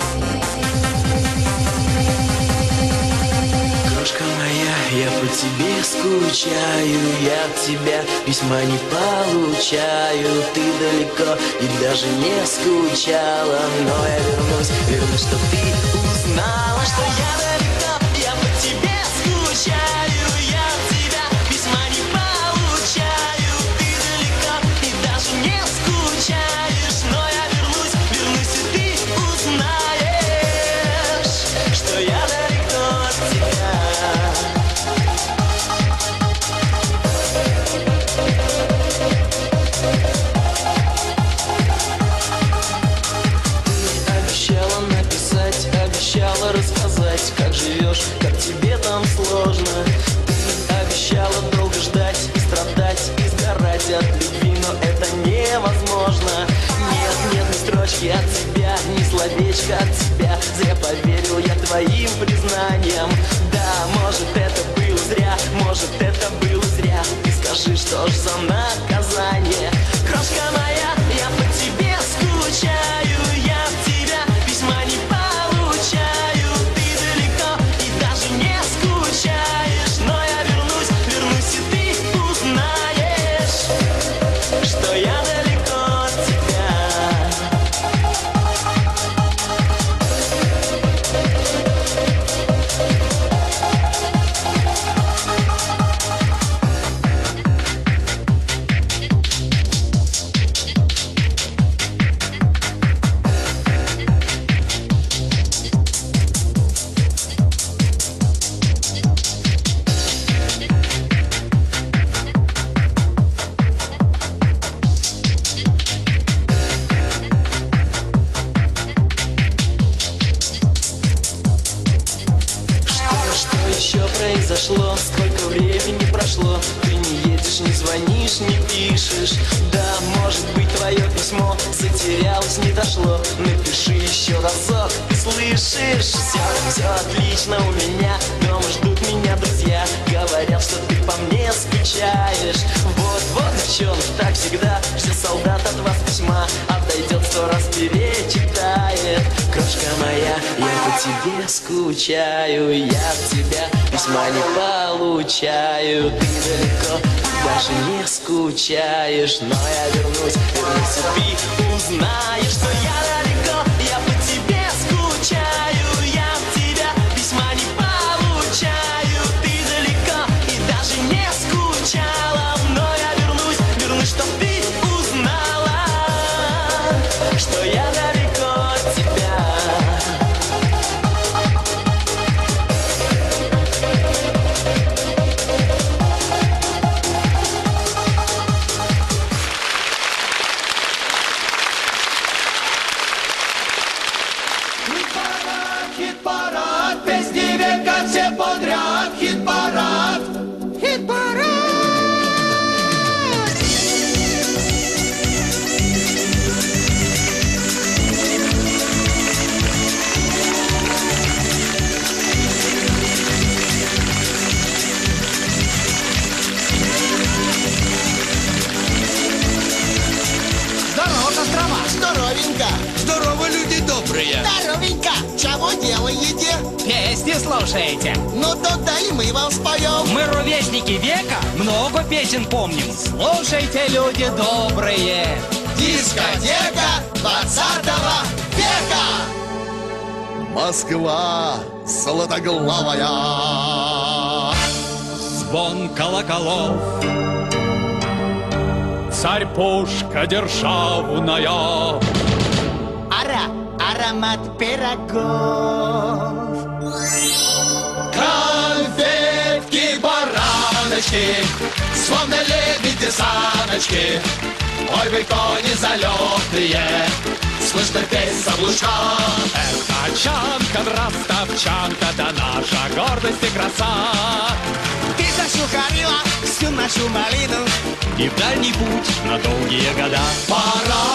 Крошка моя, я по тебе скучаю, я от тебя письма не получаю. Ты далеко и даже не скучала, но я вернусь, чтоб ты узнала, что я далеко, я по тебе скучаю, я от тебя письма не получаю. Ты далеко и даже не скучаешь, но я вернусь, и ты узнаешь, что я далеко от тебя. Обещала рассказать, как живешь, как тебе там сложно. Ты обещала долго ждать и страдать, и сгорать от любви, но это невозможно. Нет ни строчки от тебя, ни словечка от тебя. Зря поверил я твоим признаниям. Да, может это было зря, может это было зря. Ты скажи, что ж за наказание? Крошка моя, я по тебе скучаю, я в тебя письма не получаю. Ты далеко и даже не скучаешь, но я вернусь, и ты узнаешь, что я далеко от тебя. пишешь, не звонишь, не пишешь. Да, может быть, твое письмо затерялось, не дошло. Напиши еще разок, ты слышишь? Все отлично у меня, дома ждут меня друзья. Говорят, что ты по мне скучаешь. Вот, девчонки, так всегда. Все солдат от вас письма, отойдет 100 раз перечитает. Крошка моя, я по тебе скучаю. Я от тебя письма не получаю. Ты далеко, даже не скучаешь. Но я вернусь, и ты узнаешь, что я далеко. Я по тебе скучаю. Я от тебя письма не получаю. Ты далеко и даже не скучала. Но я вернусь, чтоб ты узнала, что я далеко от тебя. Хит-парад, песни века все подряд. Хит-парад, хит-парад. Здорово, Кострома! Здоровенько! Здорово, люди добрые! Здоровенько! Чего делаете? Песни слушаете? Ну, то дали мы вам споем. Мы ровесники века, много песен помним. Слушайте, люди добрые. Дискотека 20 века! Москва золотоглавая. Звон колоколов, царь-пушка державная. Аромат пирогов. Конфетки, бараночки, словно лебеди-саночки. Ой, вы кони залетные, слышно песнь заблужка. Тачанка, ростовчанка, да наша гордость и краса. Ты зашухарила всю нашу малину и в дальний путь на долгие года. Пора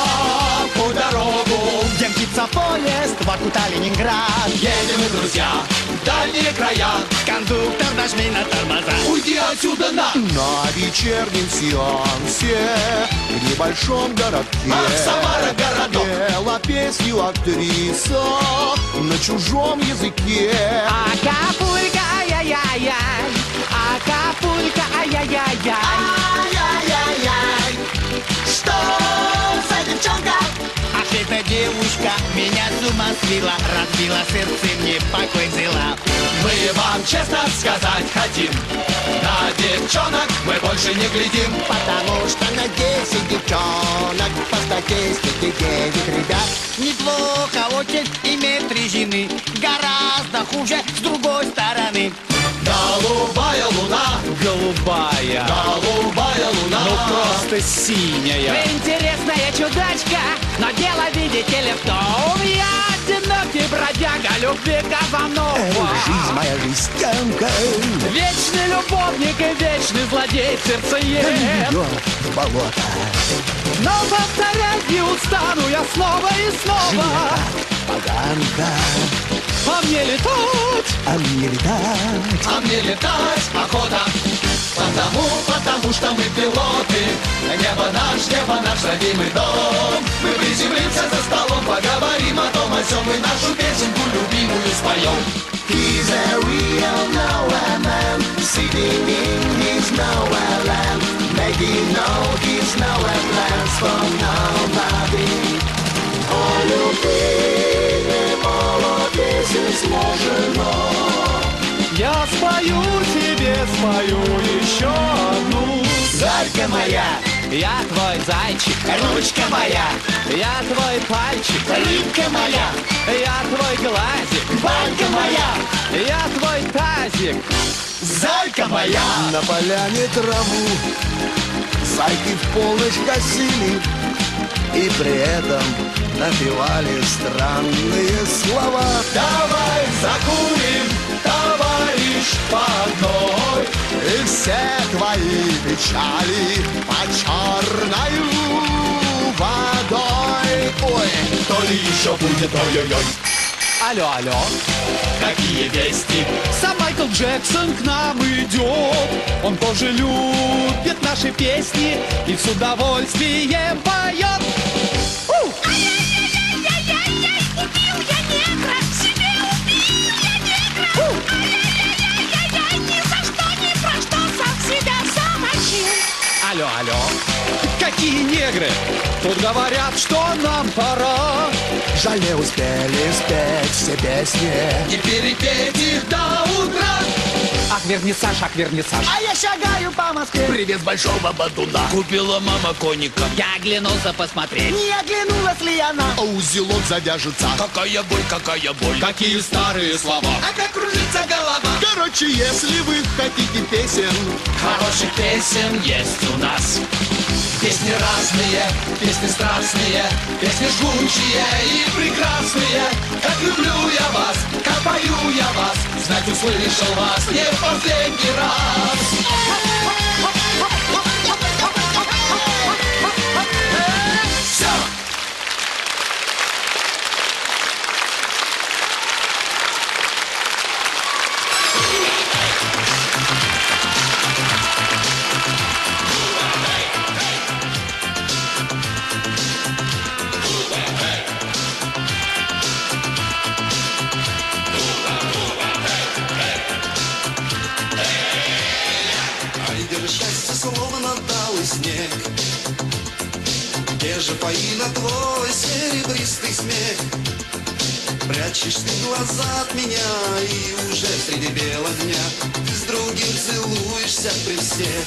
по дорогу, где мчится поезд Воркута-Ленинград. едем мы, друзья, в дальние края. Кондуктор, нажми на тормоза. Уйди отсюда на вечернем сеансе в небольшом городке Ах, Самара, городок. пела песню актриса на чужом языке. Акапулько, ай-яй-яй-яй. Акапулько, ай-яй-яй-яй. Ай-яй-яй-яй. Что за девчонка? Ах, эта девушка меня с ума свела, разбила сердце, мне покой взяла. Мы вам честно сказать хотим, на девчонок мы больше не глядим. Потому что на 10 девчонок по статистике 9 ребят. Неплохо очень иметь 3 жены, гораздо хуже с другой стороны. Голубая луна, Голубая, голубая луна, ну просто синяя. Вы интересная чудачка, но дело, видите ли, в том, я одинокий бродяга, любви Казанова. Жизнь моя жизнь тянка, Вечный любовник и вечный злодей сердцеед. в болото. Но повторять не устану я снова и снова. Поганка, А мне летать, а мне летать. а мне летать охота. Потому что мы пилоты. Небо наш родимый дом. Мы приземлимся за столом, поговорим о том, о сём, и нашу песенку любимую споем. He's a real nowhere man, sitting in his nowhere land, making all his nowhere plans for nobody. О любви немало песен сложено. Я спою тебе, спою еще одну. Зайка моя, я твой зайчик, ручка моя, я твой пальчик, рыбка моя, я твой глазик, банька моя, я твой тазик, зайка моя. На поляне траву зайки в полночь косили и при этом напевали странные слова. Давай закурим, товарищ лишь по одной. И все твои печали по черною водой. Ой, то ли еще будет, ой-ой-ой. Алло, алло, какие вести? Сам Майкл Джексон к нам идет. Он тоже любит наши песни и с удовольствием поет. Ай-яй-яй-яй-яй-яй, убил я негра, себе убил я негра. Ай-яй-яй-яй-яй, ни за что, ни про что сам себя замочил. Алло, алло, какие негры? Тут говорят, что нам пора. Жаль, не успели спеть все песни И перепеть их до утра. Ах, вернисаж, ах, вернисаж. А я шагаю по Москве. Привет с большого батуна. Купила мама коника. Я оглянулся посмотреть. Не оглянулась ли она? А узелок завяжется. Какая боль, какая боль. Какие старые слова. А как кружится голова. Короче, если вы хотите песен, Хороших песен есть у нас. Песни разные, песни страстные, песни жгучие и прекрасные. Как люблю я вас, как пою я вас, знать услышал вас не в последний раз. Все! Счастье словно талый снег. Где же, Фаина, твой серебристый смех? Прячешь ты глаза от меня, и уже среди бела дня ты с другим целуешься при всех.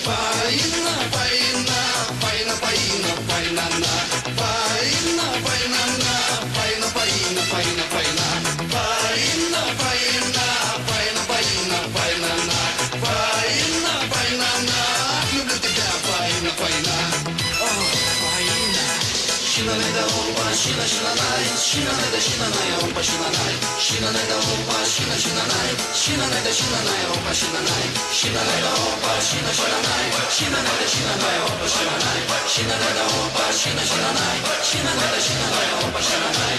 Фаина, Фаина, Фаина, Фаина, Фаина-на. Фаина, Фаина-на, Фаина, Фаина, Фаина, Фаина. Фаина, Фаина, Фаина, Фаина, Фаина-на. Фаина, Фаина-на, люблю тебя, Фаина, Фаина. О, Фаина. Щина-най-да опа, щина-щина-най, щина-най-да щина-най, опа, щина-най. Щина-най-да опа, щина-щина-най, щина-най-да щина-най, опа, щина-най. Щина-най-да опа, щина-щина-най, щина-най-да щина-най, опа, щина-най. Щина-най-да опа, щина-щина-най, щина-най-да щина-най, опа, щина-най.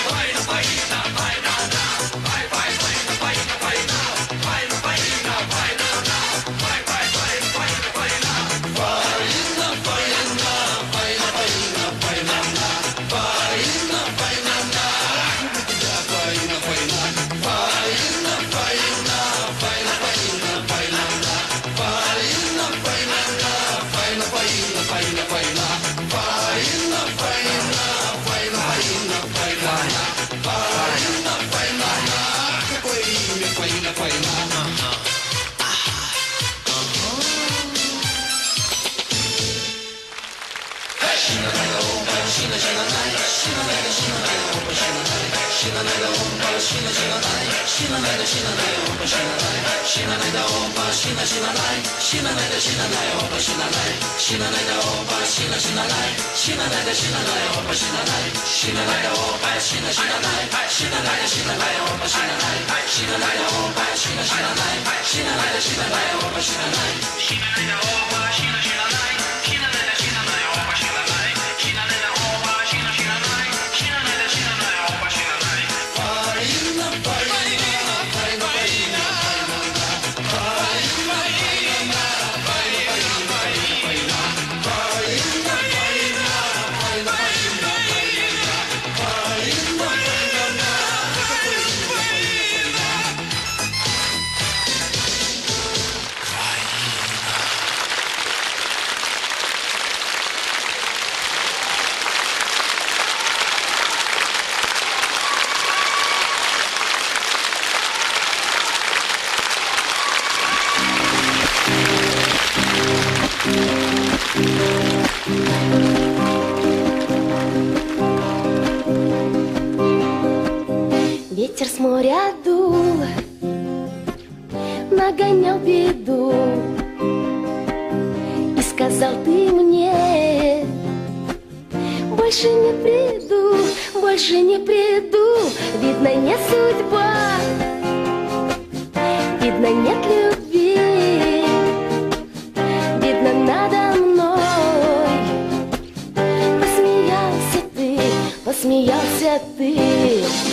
Фаина, Фаина, Фаина-на, Фай, Фай, Фаина, Фаина, Фаина, Фаина, Фаина, Фаина-на, Фай, Фай, Фаина, Фаина, Фаина. Фаина, Фаина, Фаина, Фаина, Фаина-на, Фаина, Фаина-на, люблю тебя, Фаина, Фаина. Фаина, Фаина, Фаина, Фаина, Фаина-на, Фаина, Фаина-на, Фаина, Фаина, Фаина, Фаина. Фаина, Фаина, Фаина, Фаина, Фаина-на, Фаина, Фаина-на, какое имя, Фаина, Фаина. Ветер с моря дул, нагонял беду, и сказал ты мне: больше не приду, больше не приду. Видно, не судьба, видно, нет любви, видно, надо мной посмеялся ты, посмеялся ты.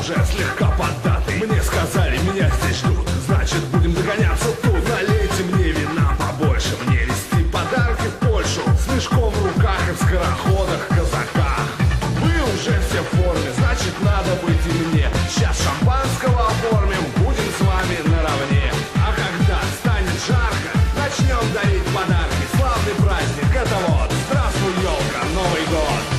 уже слегка поддатый. Мне сказали, меня здесь ждут, значит будем догоняться тут. Налейте мне вина побольше, мне везти подарки в Польшу. С мешком в руках и в скороходах, казаках. Вы уже все в форме, значит надо быть и мне. Сейчас шампанского оформим, будем с вами наравне. А когда станет жарко, начнем дарить подарки. Славный праздник, это вот, здравствуй, елка, Новый год.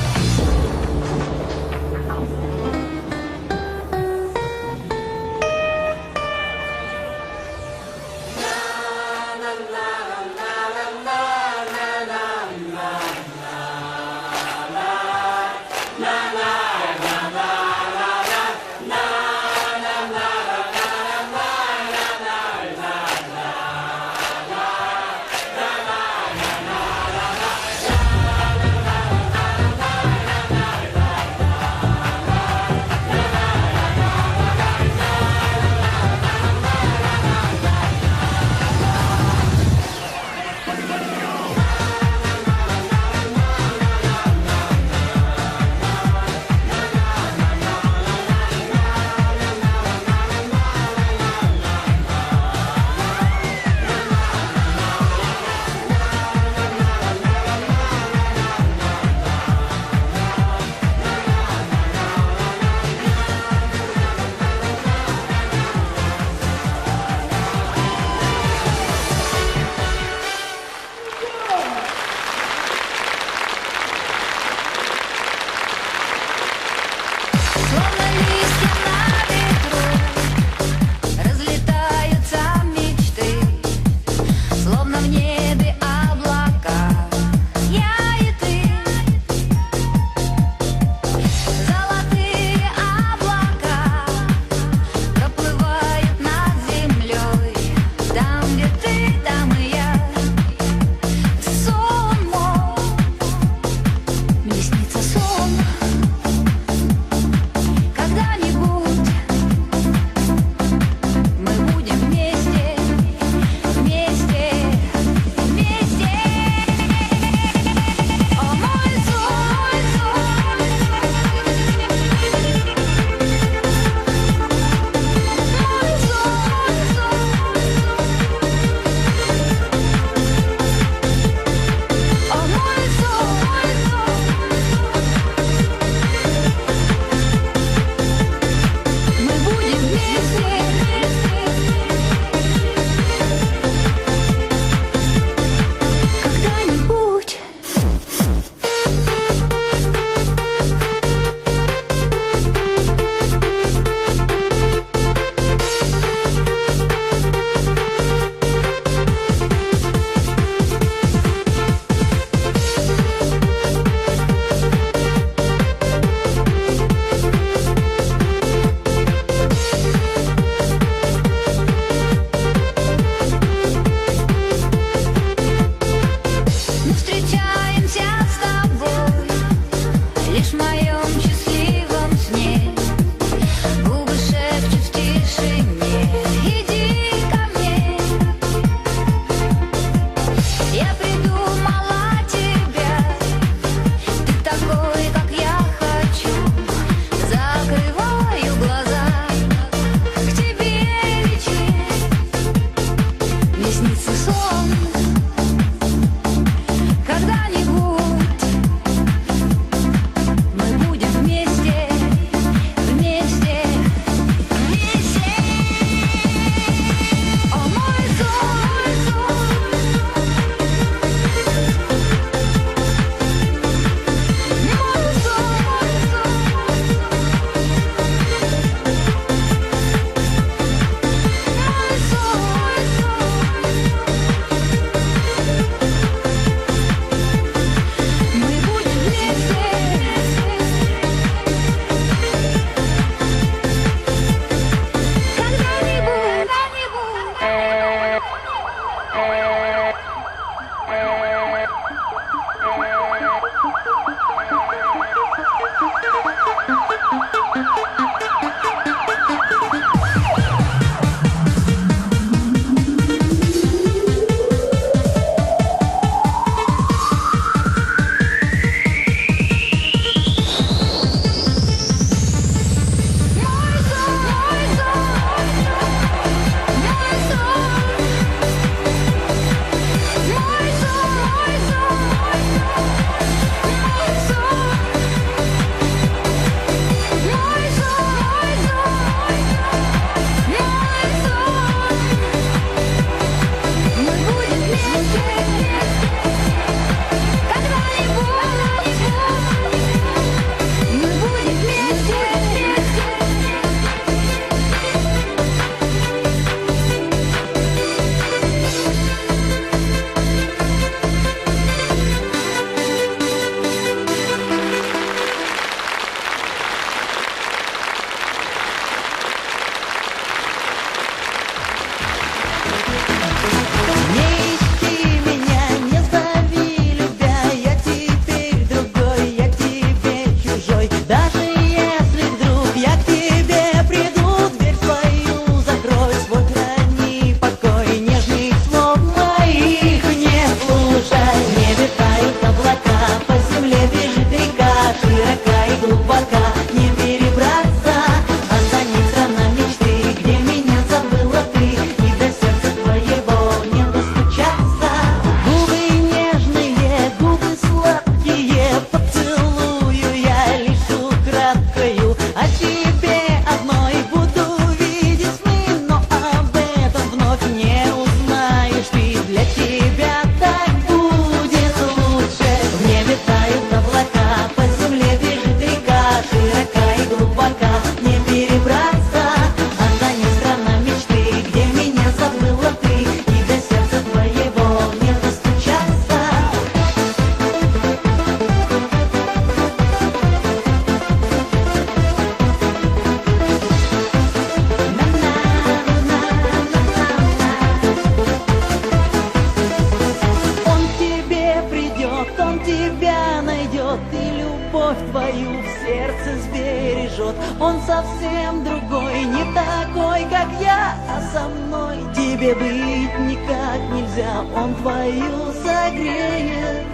совсем другой, не такой, как я, а со мной тебе быть никак нельзя. Он твою согреет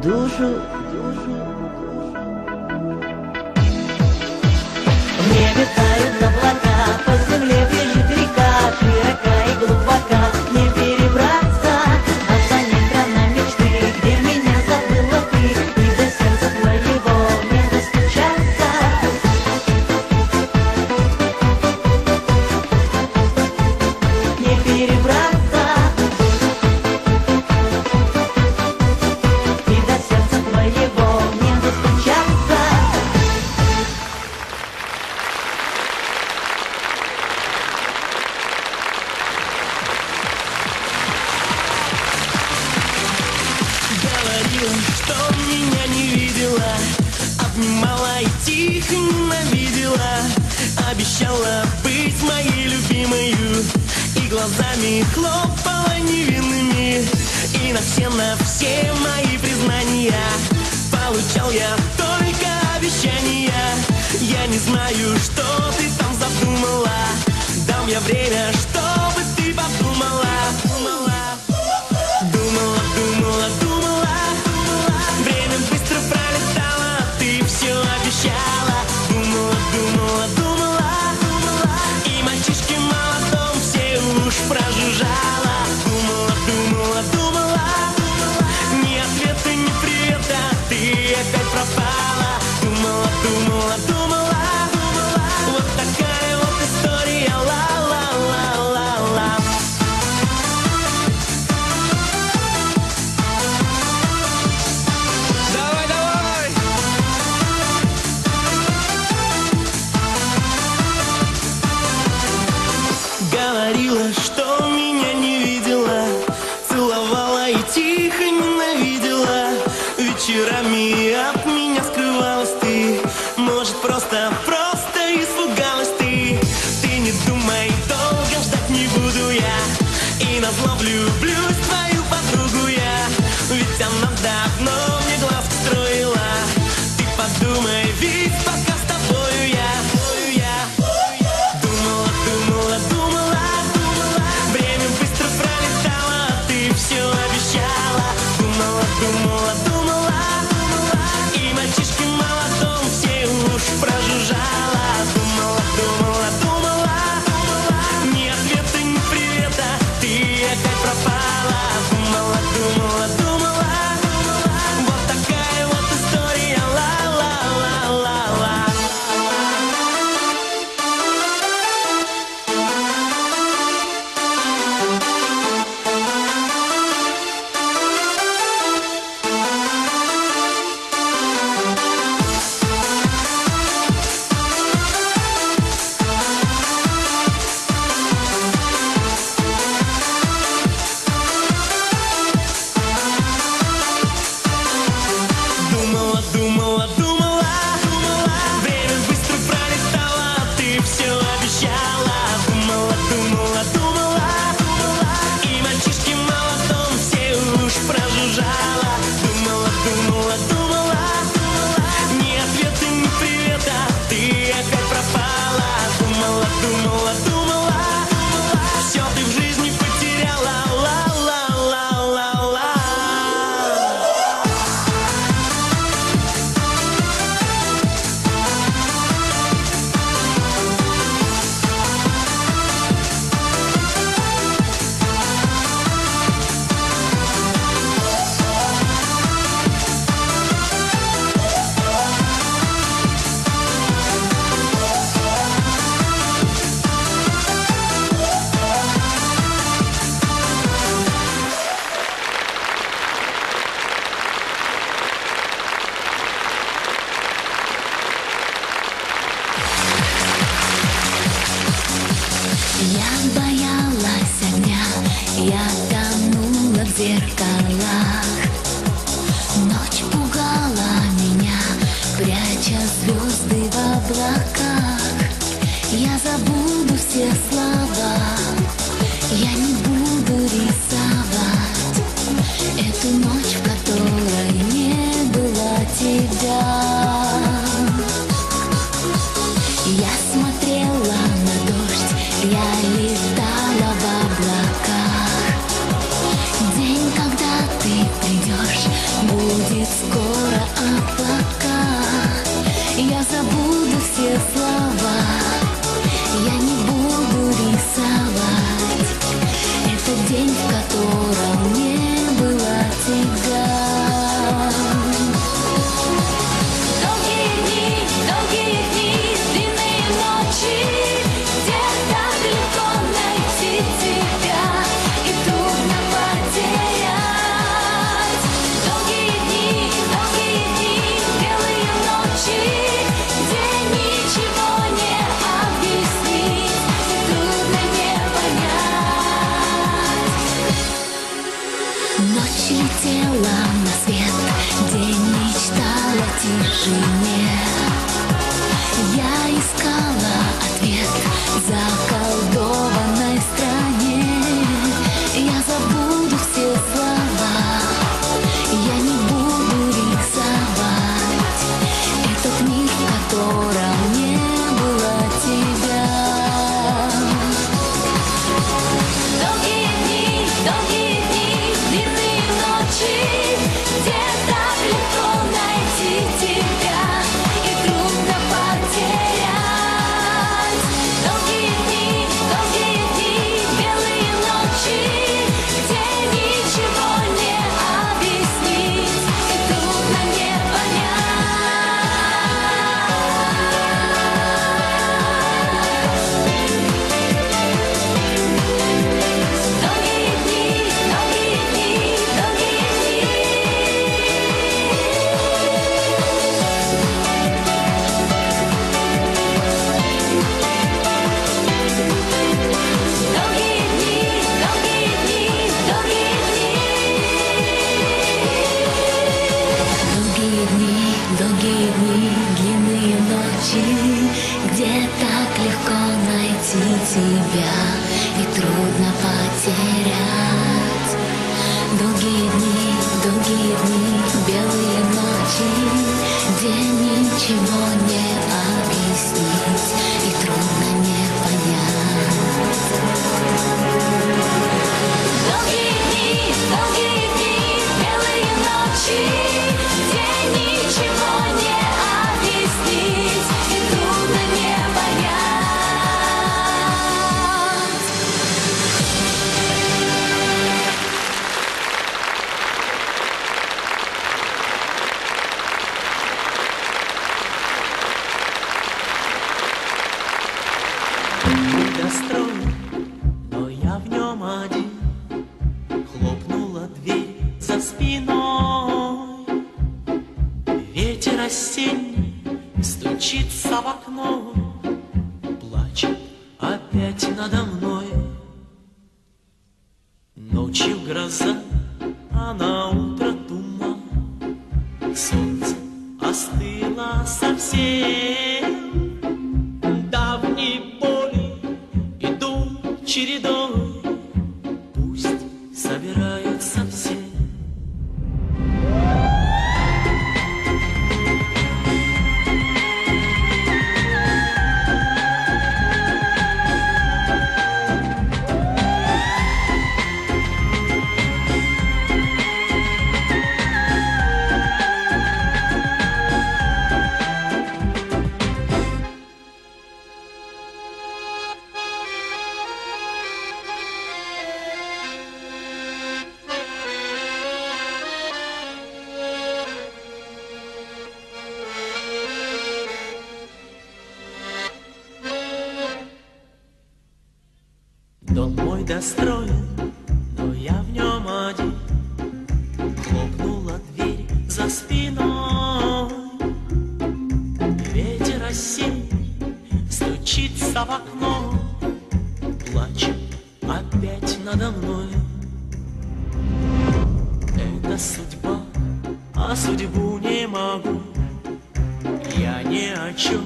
душу. В небе тают облака, по земле бежит река, широка и глубока, не перебраться. А за ней страна мечты, где меня забыла ты, и до сердца твоего не достучаться. Не перебраться, и до сердца твоего не достучаться. Говорила, что меня не видела, обнимала и тихо ненавидела, обещала быть моей любимою и глазами хлопала невинными. И на все мои признания получал я только обещания. Я не знаю, что ты там задумала, дам я время, чтобы ты подумала. Время быстро пролетало, ты все обещала. Думала, и мальчишки молодом все уж прожужжала. Думала, ни ответа, ни привета, ты опять пропала. Думала, вот такая вот история, ла-ла-ла-ла-ла. Говорила, что меня не видела, целовала и тихо ненавидела. Вечерами от меня скрывалась ты, может, просто испугалась ты. Ты не думай, долго ждать не буду я, и назло влюблюсь в твою подругу я. Ведь она давно мне глазки строила. Ты подумай, ведь пока с тобою я. Думала, время быстро пролетало, ты все обещала. Думала, и мальчишки молодом все уж прожужжала. Думала, ни ответа, ни привета, ты опять пропала. Думала, вот такая вот история, ла-ла-ла-ла-ла. Думала, время быстро пролетало, ты все обещала. Думала, и мальчишки молодом все уж прожужжала. Думала, ни ответа, ни привета, ты опять пропала. Думала, все ты в жизни потеряла, ла-ла-ла-ла-ла. Я боялась огня, я тонула в зеркалах. Ночь пугала меня, пряча звезды в облаках. Я забуду все слова, я не буду рисовать эту ночь, в которой не было тебя. тишине я искала ответ в заколдованной стране. Я забуду все слова, я не буду рисовать этот мир, в котором не было тебя. Долгие дни, длинные ночи, где так легко найти тебя и трудно потерять. Долгие дни, белые ночи, где ничего не объяснить и трудно не долгие дни, длинные ночи, где так легко найти тебя и трудно потерять. Долгие дни, белые ночи, где ничего не объяснить и трудно не понять. Долгие дни, белые ночи, где ничего не объяснить и трудно не понять. Достроен, но я в нем один. Хлопнула дверь за спиной. Ветер осенний стучится в окно, плачет опять надо мной. Ночью гроза, а на утро туман. Солнце остыло совсем. Давние боли идут чередой, пусть собираются все. Дом мой достроен, но я в нем один. Хлопнула дверь за спиной. Ветер осенний стучится в окно, плачет опять надо мной. Это судьба, а судьбу не могу я ни о чем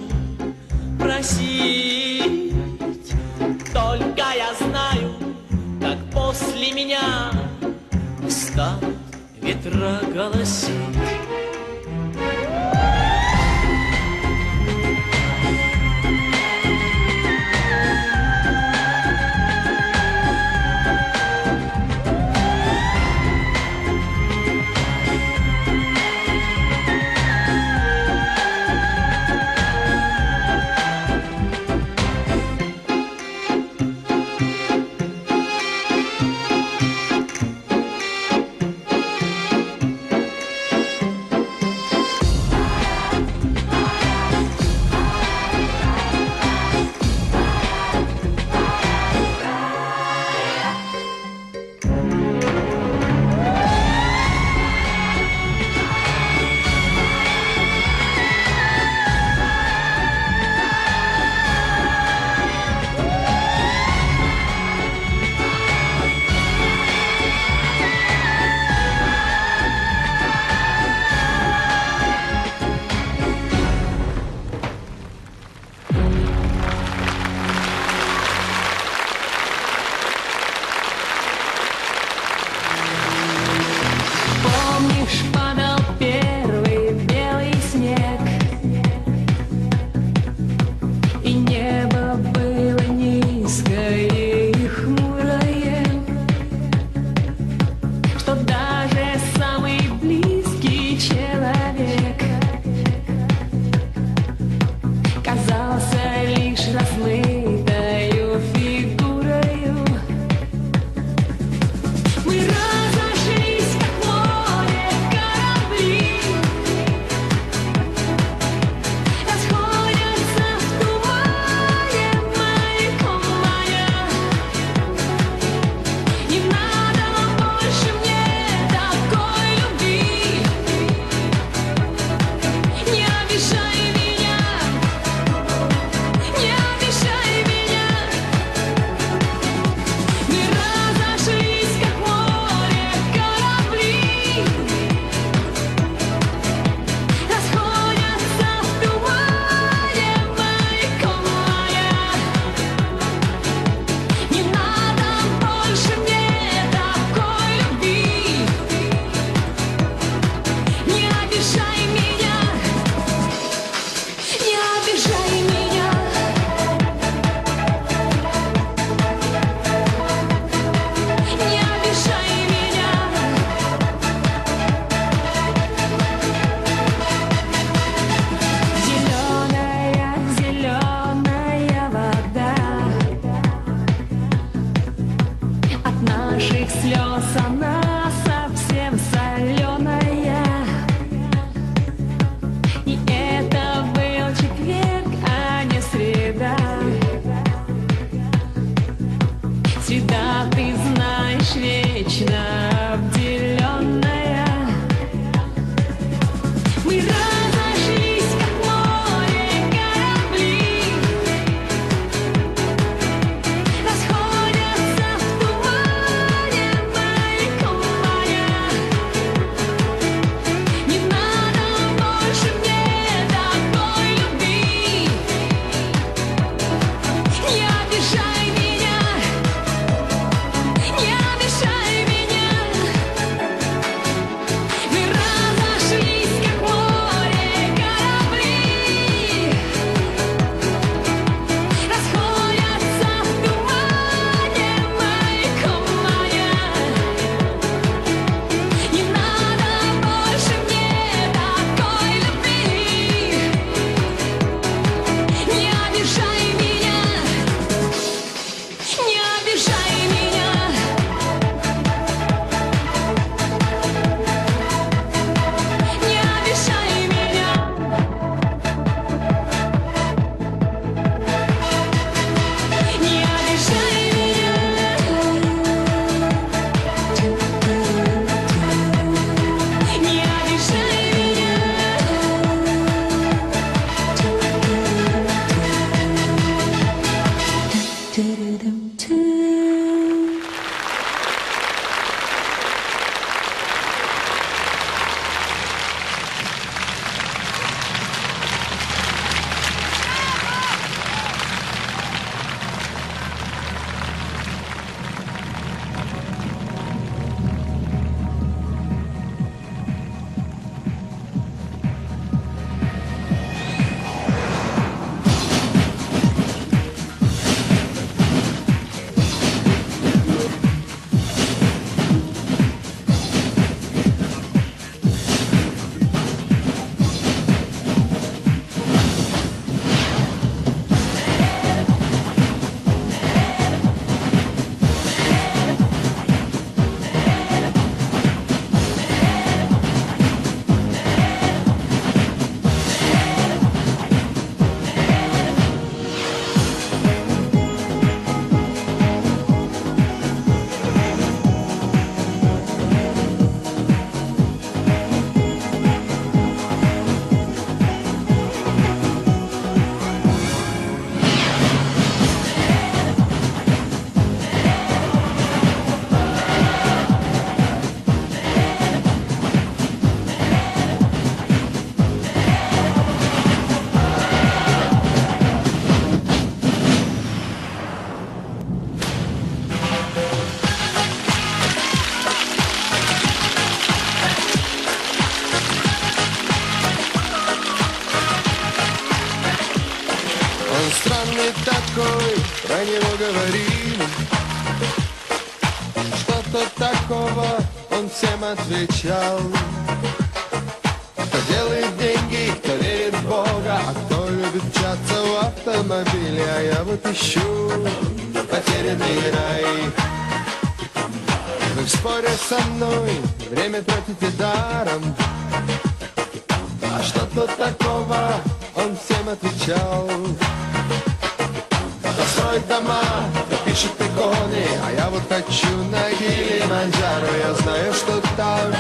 просить. Только я знаю, как после меня станут ветра голосить. вечно обделенная. Мы разошлись, как море корабли, расходятся в тумане маякомая. Не надо больше мне такой любви. Не обижай меня, не обижай меня. Мы разошлись, как море корабли, расходятся в тумане маякомая. Не надо больше мне такой любви. Не обижай меня, не обижай меня. Не обижай меня. Не обижай меня. Не обижай меня. Он странный такой, про него говорили. Что-то такого он всем отвечал. Кто делает деньги, кто верит в Бога, а кто любит мчаться в автомобиле. А я вот ищу потерянный рай. Вы в споре со мной время тратите даром. А что-то такого он всем отвечал. Кто строит дома, кто пишет иконы, а я вот хочу на Килиманджаро. Я знаю, что там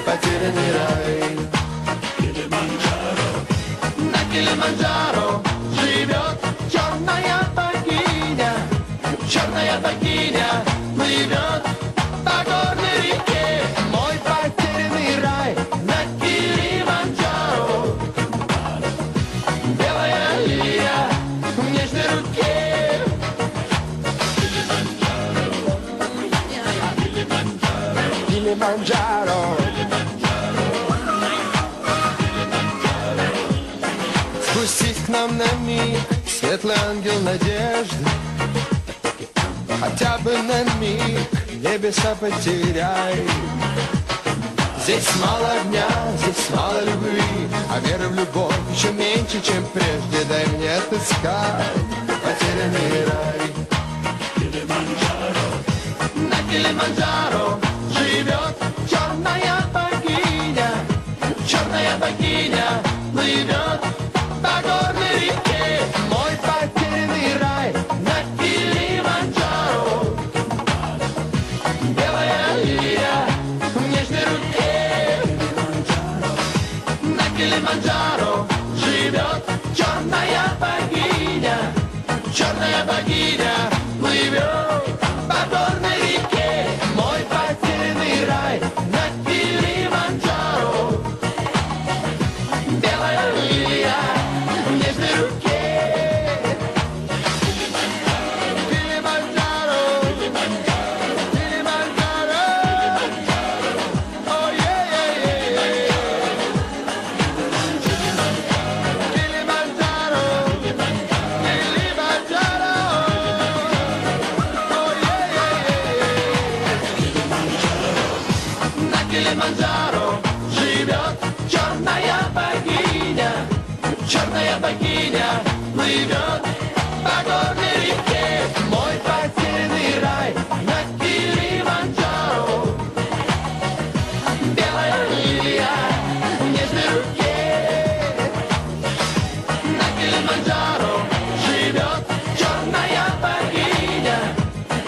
потерянный рай. На Килиманджаро живет черная богиня. Черная богиня плывет по горной реке. Мой потерянный рай на Килиманджаро. Белая лилия в нежной руке. Килиманджаро. Спустись к нам на миг, светлый ангел надежды. Хотя бы на миг небеса потеряй. Здесь мало огня, здесь мало любви, а веры в любовь еще меньше, чем прежде. Дай мне отыскать потерянный рай. На Килиманджаро живет черная богиня. Черная богиня плывет по горной реке. Мой потерянный рай на Килиманджаро. Белая черная богиня плывет по горной реке. Мой потерянный рай на Килиманджаро. Белая лилия в нежной руке. На Килиманджаро живет черная богиня.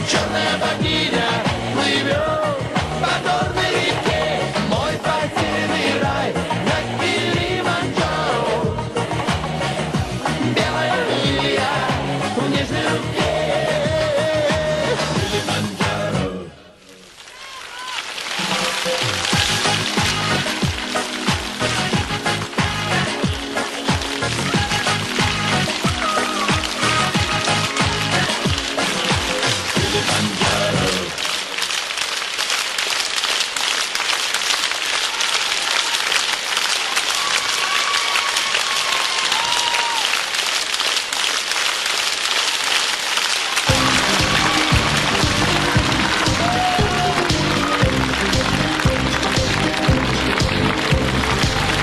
Черная богиня плывет по горной реке. Мой потерянный рай на Килиманджаро. Белая лилия в нежной руке. Килиманджаро.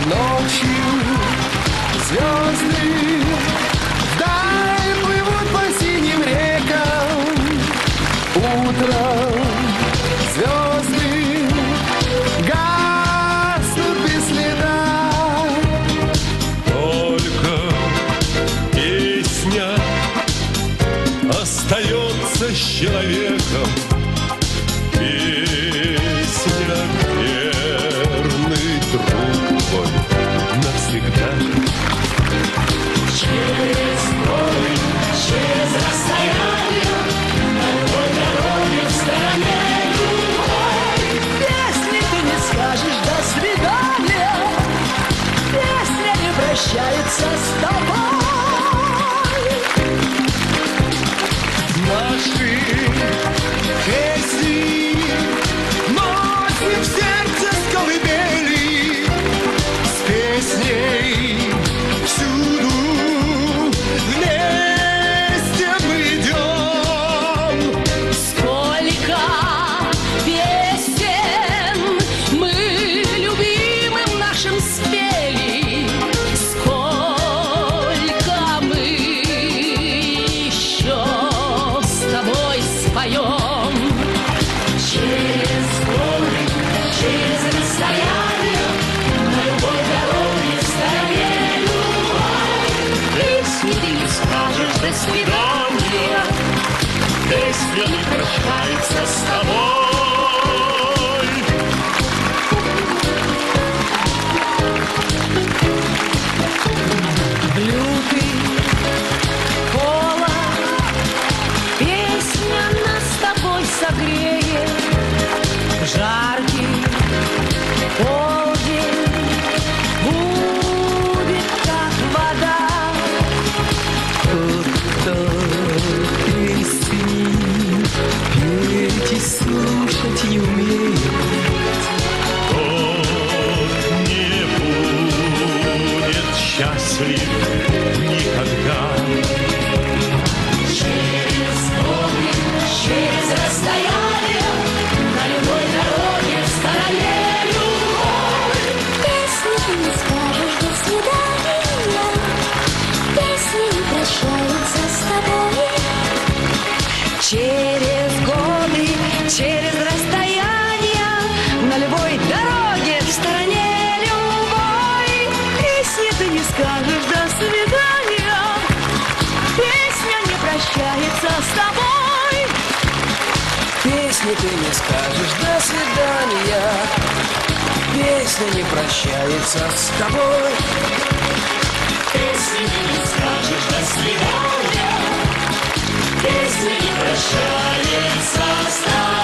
Ночью звезды вдаль плывут по синим рекам. Утром звезды гаснут без следа. Только песня остается с человеком. Песня верный друг мой навсегда. Через горы, через расстояние, на любой дороге в стороне любой. Если ты не скажешь до свидания, песня не прощается с тобой. Наши песни носим в сердце с колыбели, с песней всюду вместе мы идем. Сколько песен мы любимым нашим спели, сколько мы еще с тобой споем. Через горы, через расстояние, на любой дороге в стороне любой. Песни ты не скажешь до свидания, песня не прощается с тобой. Лютый холод, песня нас с тобой согреет. Жаркий полдень будет как вода. Кто песни петь и слушать не умеет, Тот не будет счастлив никогда. Через годы, через расстояние, на любой дороге в стороне любой. Песни ты не скажешь до свидания, песни не прощаются с тобой. Через годы, через расстояния, на любой дороге в стороне любой. Песни ты не скажешь до свидания, песня не прощается с тобой. Песни ты не скажешь до свидания, песня не прощается с тобой. Песни ты не скажешь до свидания, песня не прощается с тобой.